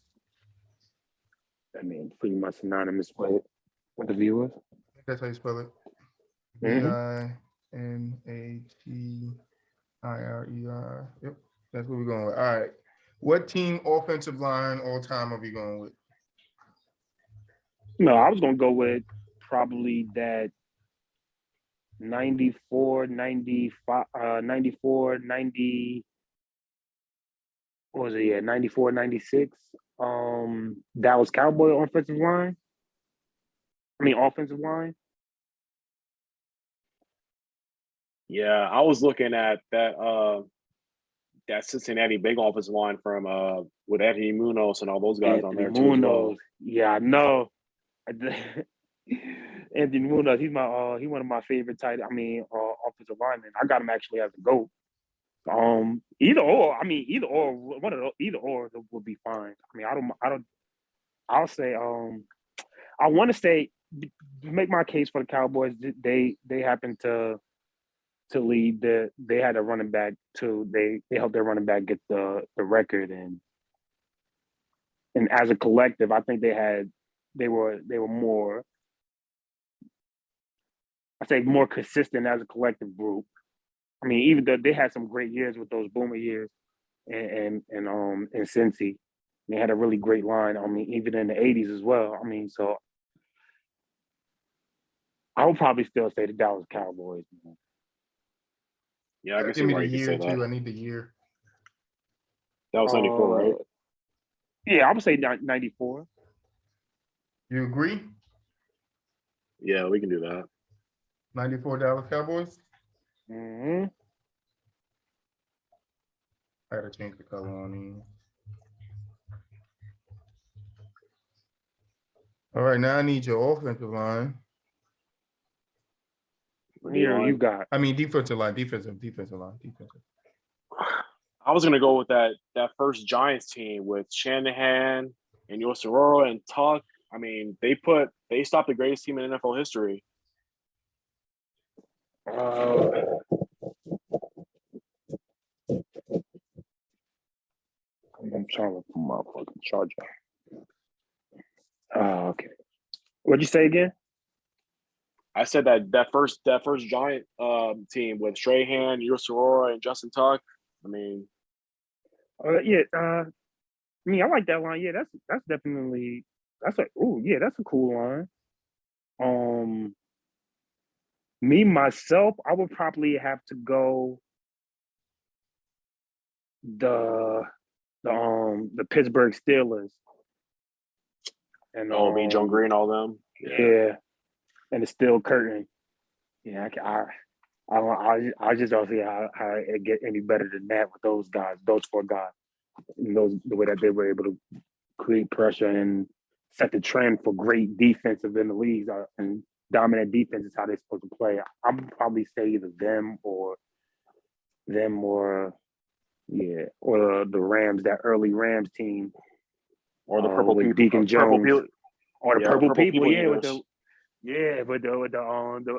I mean, pretty much synonymous with the viewers. I think that's how you spell it. Vinatier. Yep, that's what we're going with. All right. What team offensive line all time are we going with? No, I was going to go with probably that 94, 95, 94, 90. What was it? Yeah, 94, 96. Dallas Cowboy offensive line. Offensive line. Yeah, I was looking at that Cincinnati big offensive line from with Anthony Munoz and all those guys on there too as well. Yeah, I know. Anthony Munoz, he's one of my favorite offensive linemen. I got him actually as a GOAT. Either or would be fine. I'll say I want to say make my case for the Cowboys. They happen to lead they had a running back too. They helped their running back get the record, and as a collective, I think they were more, I say, more consistent as a collective group. I mean, even though they had some great years with those Boomer years and Cincy, they had a really great line. I mean, even in the 80s as well. I mean, so I would probably still say the Dallas Cowboys. Yeah, I guess give me you're the right. year too. I need the year. That was 94, right? Yeah, I would say 94. You agree? Yeah, we can do that. 94 Dallas Cowboys? Mm-hmm. I gotta change the color on these. All right, now I need your offensive line. We here you got? I mean, defensive line. I was gonna go with that first Giants team with Shanahan and Yosororo and Tuck. I mean, they stopped the greatest team in NFL history. I'm trying to put my fucking charger. Okay. What'd you say again? I said that first Giant team with Strahan, Yosororo, and Justin Tuck. I mean, I mean, I like that line. Yeah, that's definitely that's a cool line. Me myself, I would probably have to go the Pittsburgh Steelers. And Mean Joe Green, all them. Yeah, and the Steel Curtain. Yeah, I just don't see how it get any better than that with those guys, those four guys. The way that they were able to create pressure and set the trend for great defensive in the leagues and dominant defense is how they're supposed to play. I would probably say either them or the Rams, that early Rams team, or the Purple People, Deacon Jones, or the Purple People, with the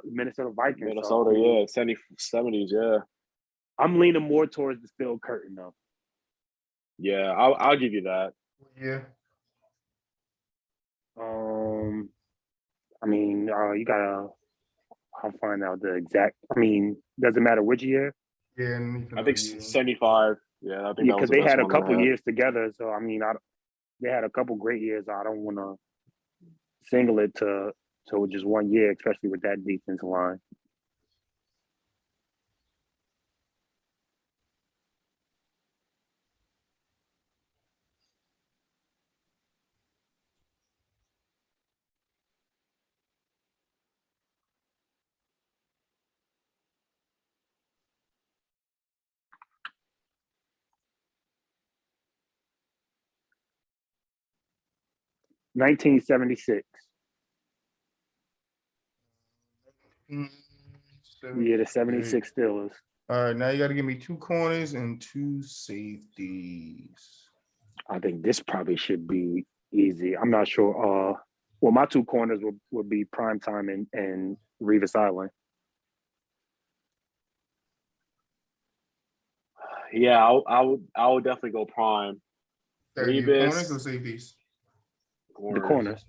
Minnesota Vikings. Minnesota, 70s, yeah. I'm leaning more towards the Steel Curtain though. Yeah, I'll give you that. Yeah. I mean, I'll find out the exact. I mean, doesn't matter which year. Yeah, I think 75. Yeah, I think because they had a couple years together. So I mean, they had a couple great years. I don't want to single it to just 1 year, especially with that defensive line. $1976. Yeah, the 76 Steelers. All right, now you got to give me 2 corners and 2 safeties. I think this probably should be easy. I'm not sure. Well, my 2 corners would be Primetime and Revis Island. Yeah, I would definitely go Prime. Corners or safeties? The corners.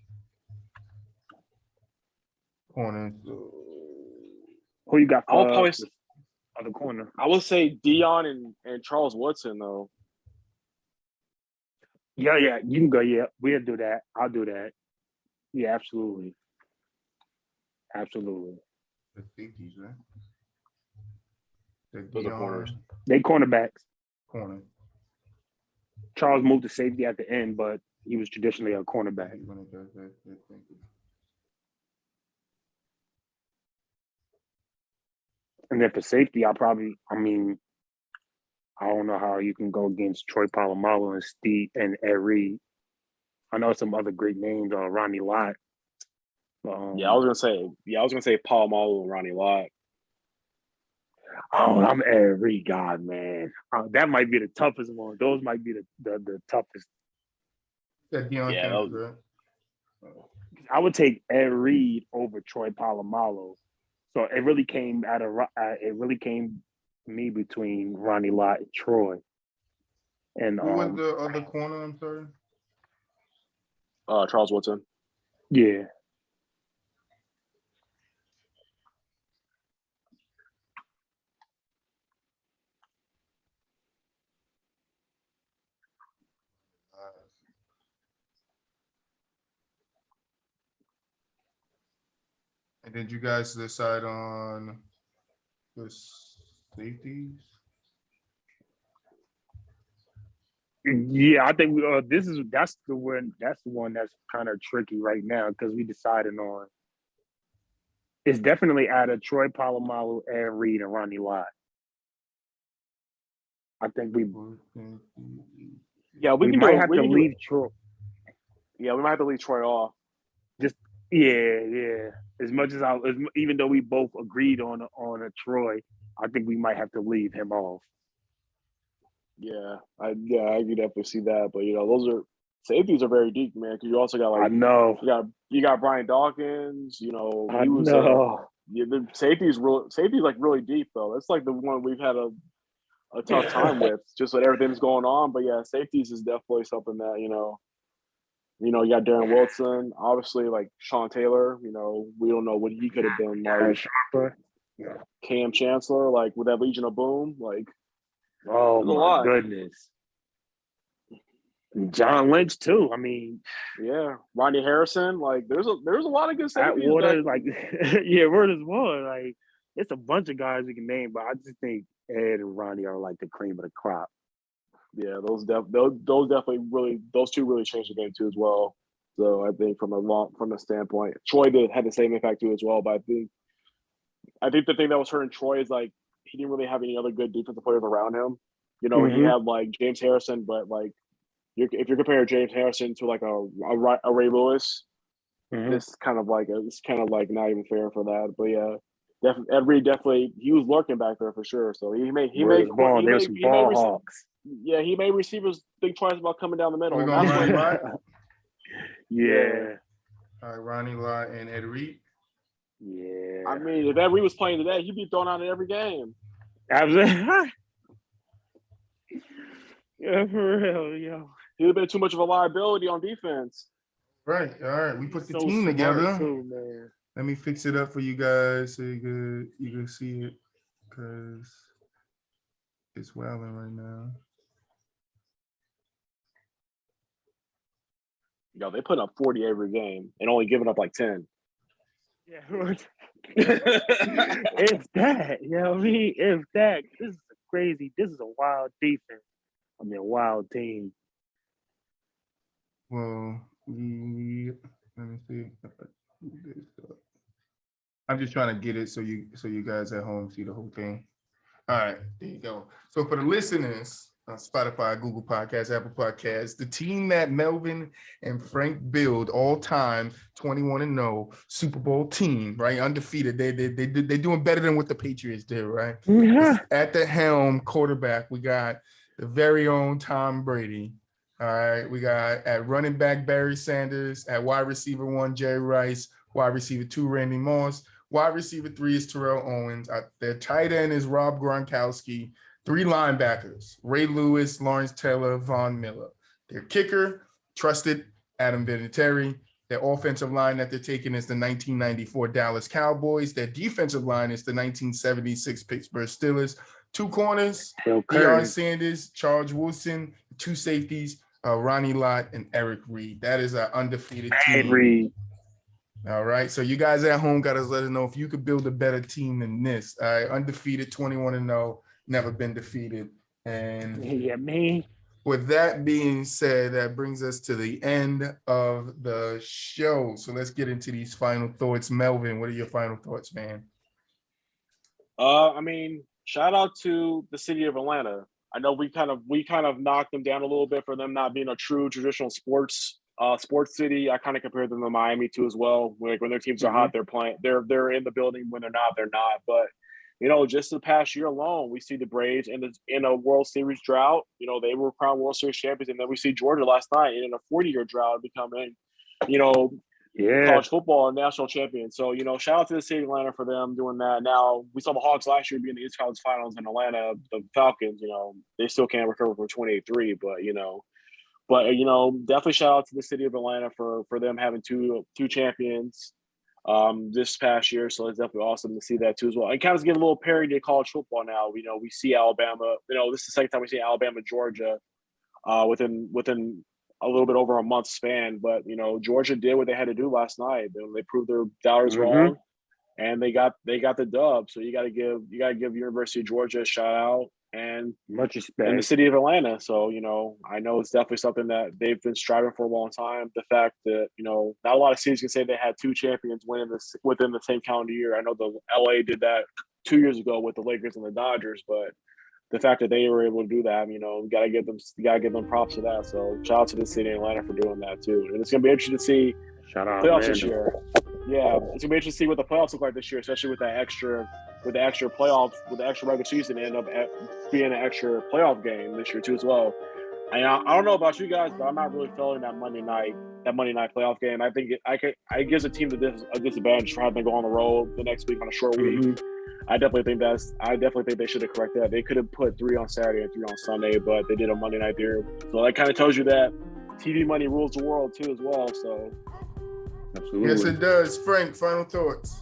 Corners. Who you got? I'll probably on the corner. I would say Dion and Charles Woodson though. Yeah, you can go. Yeah, we'll do that. I'll do that. Yeah, absolutely. The safeties, right? Those are corners. They cornerbacks. Corner. Charles moved to safety at the end, but he was traditionally a cornerback. And then for safety, I don't know how you can go against Troy Polamalu and Steve and Ed Reed. I know some other great names, Ronnie Lott. I was gonna say Polamalu and Ronnie Lott. Oh, I'm an Ed Reed guy, man. That might be the toughest one. Those might be the toughest. I would take Ed Reed over Troy Polamalu. So it really came me between Ronnie Lott and Troy. And who was the other corner? I'm sorry. Charles Woodson. Yeah. And did you guys decide on the safeties? Yeah, I think that's the one that's kind of tricky right now because we decided on. It's definitely out of Troy Polamalu, Ed Reed, and Ronnie Lott. I think we might have to leave Troy. Yeah, we might have to leave Troy off. Yeah. as much as even though we both agreed on a Troy, I think we might have to leave him off. Yeah, I can definitely see that. But those are safeties are very deep, man. Because you also got I know. you got Brian Dawkins. He was the safety's like really deep though. That's like the one we've had a tough time with, just with everything's going on. But yeah, safeties is definitely something that you got Darren Wilson, obviously like Sean Taylor. We don't know what he could have been like. Cam Chancellor, like with that Legion of Boom, like. Oh my goodness. John Lynch too. I mean, yeah, Rodney Harrison. Like, there's a lot of good safeties. Water, like, yeah, word is one. Like, it's a bunch of guys we can name, but I just think Ed and Ronnie are like the cream of the crop. Yeah, those definitely really, those two really changed the game too as well. So I think from the standpoint, Troy had the same impact too as well. But I think the thing that was hurting Troy is like he didn't really have any other good defensive players around him. He had like James Harrison, but like if you're comparing James Harrison to like a Ray Lewis, it's kind of like not even fair for that. But yeah, Ed Reed definitely he was lurking back there for sure. So he made ball hawks. Yeah, he made receivers think twice about coming down the middle. We're going Ronnie Lott? Yeah. All right, Ronnie Lott and Ed Reed. Yeah. I mean, if Ed Reed was playing today, he'd be thrown out in every game. Absolutely. Yeah, for real, yo. He would have been too much of a liability on defense. Right. All right. We put the team together. Too, man. Let me fix it up for you guys so you can see it because it's wilding right now. They put up 40 every game and only giving up like 10. Yeah, if that, if that, this is crazy. This is a wild defense. I mean, a wild team. Well, let me see. I'm just trying to get it so you guys at home see the whole thing. All right, there you go. So for the listeners on Spotify, Google Podcasts, Apple Podcasts, the team that Melvin and Frank build all time 21-0 Super Bowl team, right? Undefeated. They're doing better than what the Patriots did, right? Yeah. At the helm, quarterback, we got the very own Tom Brady. All right, we got at running back Barry Sanders, at wide receiver 1 Jerry Rice, wide receiver 2 Randy Moss, wide receiver 3 is Terrell Owens. Their tight end is Rob Gronkowski. 3 linebackers, Ray Lewis, Lawrence Taylor, Von Miller. Their kicker, trusted Adam Vinatieri. Their offensive line that they're taking is the 1994 Dallas Cowboys. Their defensive line is the 1976 Pittsburgh Steelers. 2 corners, Deion Sanders, Charles Wilson. 2 safeties, Ronnie Lott and Eric Reed. That is our undefeated team. All right, so you guys at home got to let us know if you could build a better team than this. All right, undefeated, 21-0. Never been defeated. And yeah, man. With that being said, that brings us to the end of the show. So let's get into these final thoughts. Melvin, what are your final thoughts, man? I mean, shout out to the city of Atlanta. I know we kind of knocked them down a little bit for them not being a true traditional sports city. I kind of compared them to Miami too as well. Like when their teams are hot, they're playing. They're in the building. When they're not, they're not. But just the past year alone, we see the Braves in a World Series drought. They were crowned World Series champions, and then we see Georgia last night in a 40-year drought becoming, college football and national champion. So, shout out to the city of Atlanta for them doing that. Now, we saw the Hawks last year be in the East College Finals in Atlanta. The Falcons, they still can't recover from 28-3, but definitely shout out to the city of Atlanta for them having two champions this past year. So it's definitely awesome to see that too as well. And kind of get a little parody to college football now. We see Alabama, this is the second time we see Alabama, Georgia within a little bit over a month span. But, Georgia did what they had to do last night. They proved their doubters wrong, and they got the dub. So you got to give University of Georgia a shout out and much respect in the city of Atlanta. So, I know it's definitely something that they've been striving for a long time. The fact that, not a lot of cities can say they had 2 champions winning this within the same calendar year. I know the LA did that 2 years ago with the Lakers and the Dodgers, but the fact that they were able to do that, gotta give them props for that. So shout out to the city of Atlanta for doing that too. And it's gonna be interesting to see shout out playoffs this year. Yeah, it's gonna be interesting to see what the playoffs look like this year, especially with the extra playoff, with the extra regular season end up being an extra playoff game this year too as well. And I don't know about you guys, but I'm not really feeling that Monday night playoff game. I think it gives a team a disadvantage for having to go on the road the next week on a short week. I definitely think they should have corrected that. They could have put 3 on Saturday and 3 on Sunday, but they did a Monday night there. So that kind of tells you that TV money rules the world too as well. So Absolutely. Yes, it does. Frank, final thoughts.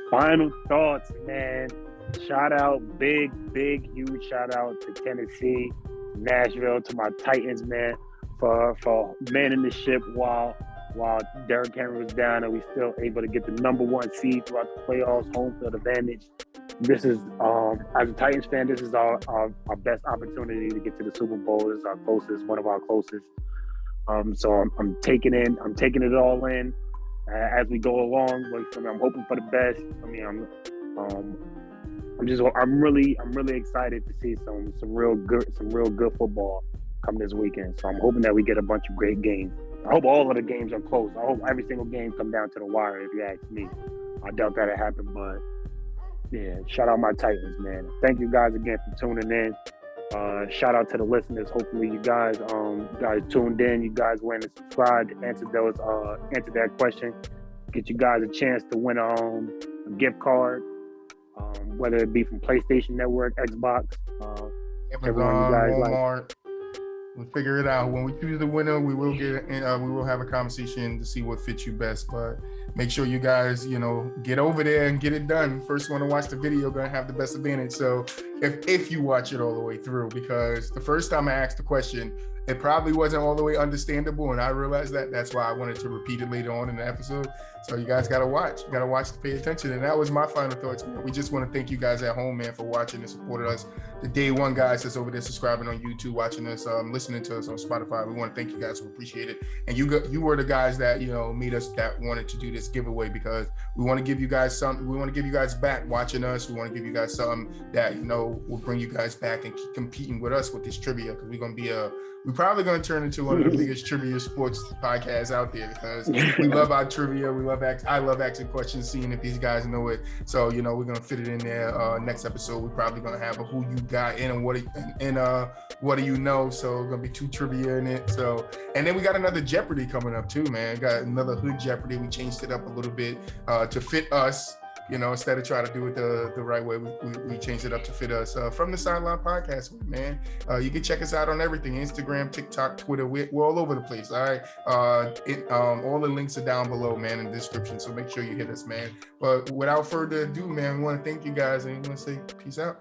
Final thoughts, man. Shout out, big, huge shout out to Tennessee, Nashville, to my Titans, man, for manning the ship while Derrick Henry was down, and we still able to get the #1 seed throughout the playoffs, home field advantage. This is, as a Titans fan, this is our best opportunity to get to the Super Bowl. This is one of our closest. So I'm taking it all in as we go along. I'm hoping for the best. I mean, I'm really excited to see some real good football come this weekend. So I'm hoping that we get a bunch of great games. I hope all of the games are close. I hope every single game come down to the wire, if you ask me. I doubt that'll happen, but yeah, shout out my Titans, man. Thank you guys again for tuning in. Shout out to the listeners. Hopefully you guys tuned in. You guys went and subscribed, answered that question. Get you guys a chance to win a gift card, whether it be from PlayStation Network, Xbox, Amazon, Walmart. We'll figure it out. When we choose the winner, we will have a conversation to see what fits you best. But make sure you guys, get over there and get it done. First one to watch the video gonna have the best advantage. So if you watch it all the way through, because the first time I asked the question, it probably wasn't all the way understandable, and I realized that. That's why I wanted to repeat it later on in the episode. So you guys gotta watch. You gotta watch to pay attention. And that was my final thoughts. We just want to thank you guys at home, man, for watching and supporting us. The day one guys that's over there subscribing on YouTube, watching us, listening to us on Spotify. We want to thank you guys. We appreciate it. And you were the guys that made us, that wanted to do this giveaway, because we want to give you guys something. We want to give you guys back watching us. We want to give you guys something that will bring you guys back and keep competing with us with this trivia, because we're probably going to turn into one of the biggest trivia sports podcasts out there, because we love our trivia. I love asking questions, seeing if these guys know it. So, we're going to fit it in there. Next episode, we're probably going to have a who you got in and what do you know. So it's going to be 2 trivia in it. So, and then we got another Jeopardy coming up too, man. Got another Hood Jeopardy. We changed it up a little bit to fit us. Instead of trying to do it the right way, we changed it up to fit us. From the Sideline Podcast, man. You can check us out on everything: Instagram, TikTok, Twitter. We're all over the place. All right. All the links are down below, man, in the description. So make sure you hit us, man. But without further ado, man, we want to thank you guys and we want to say peace out.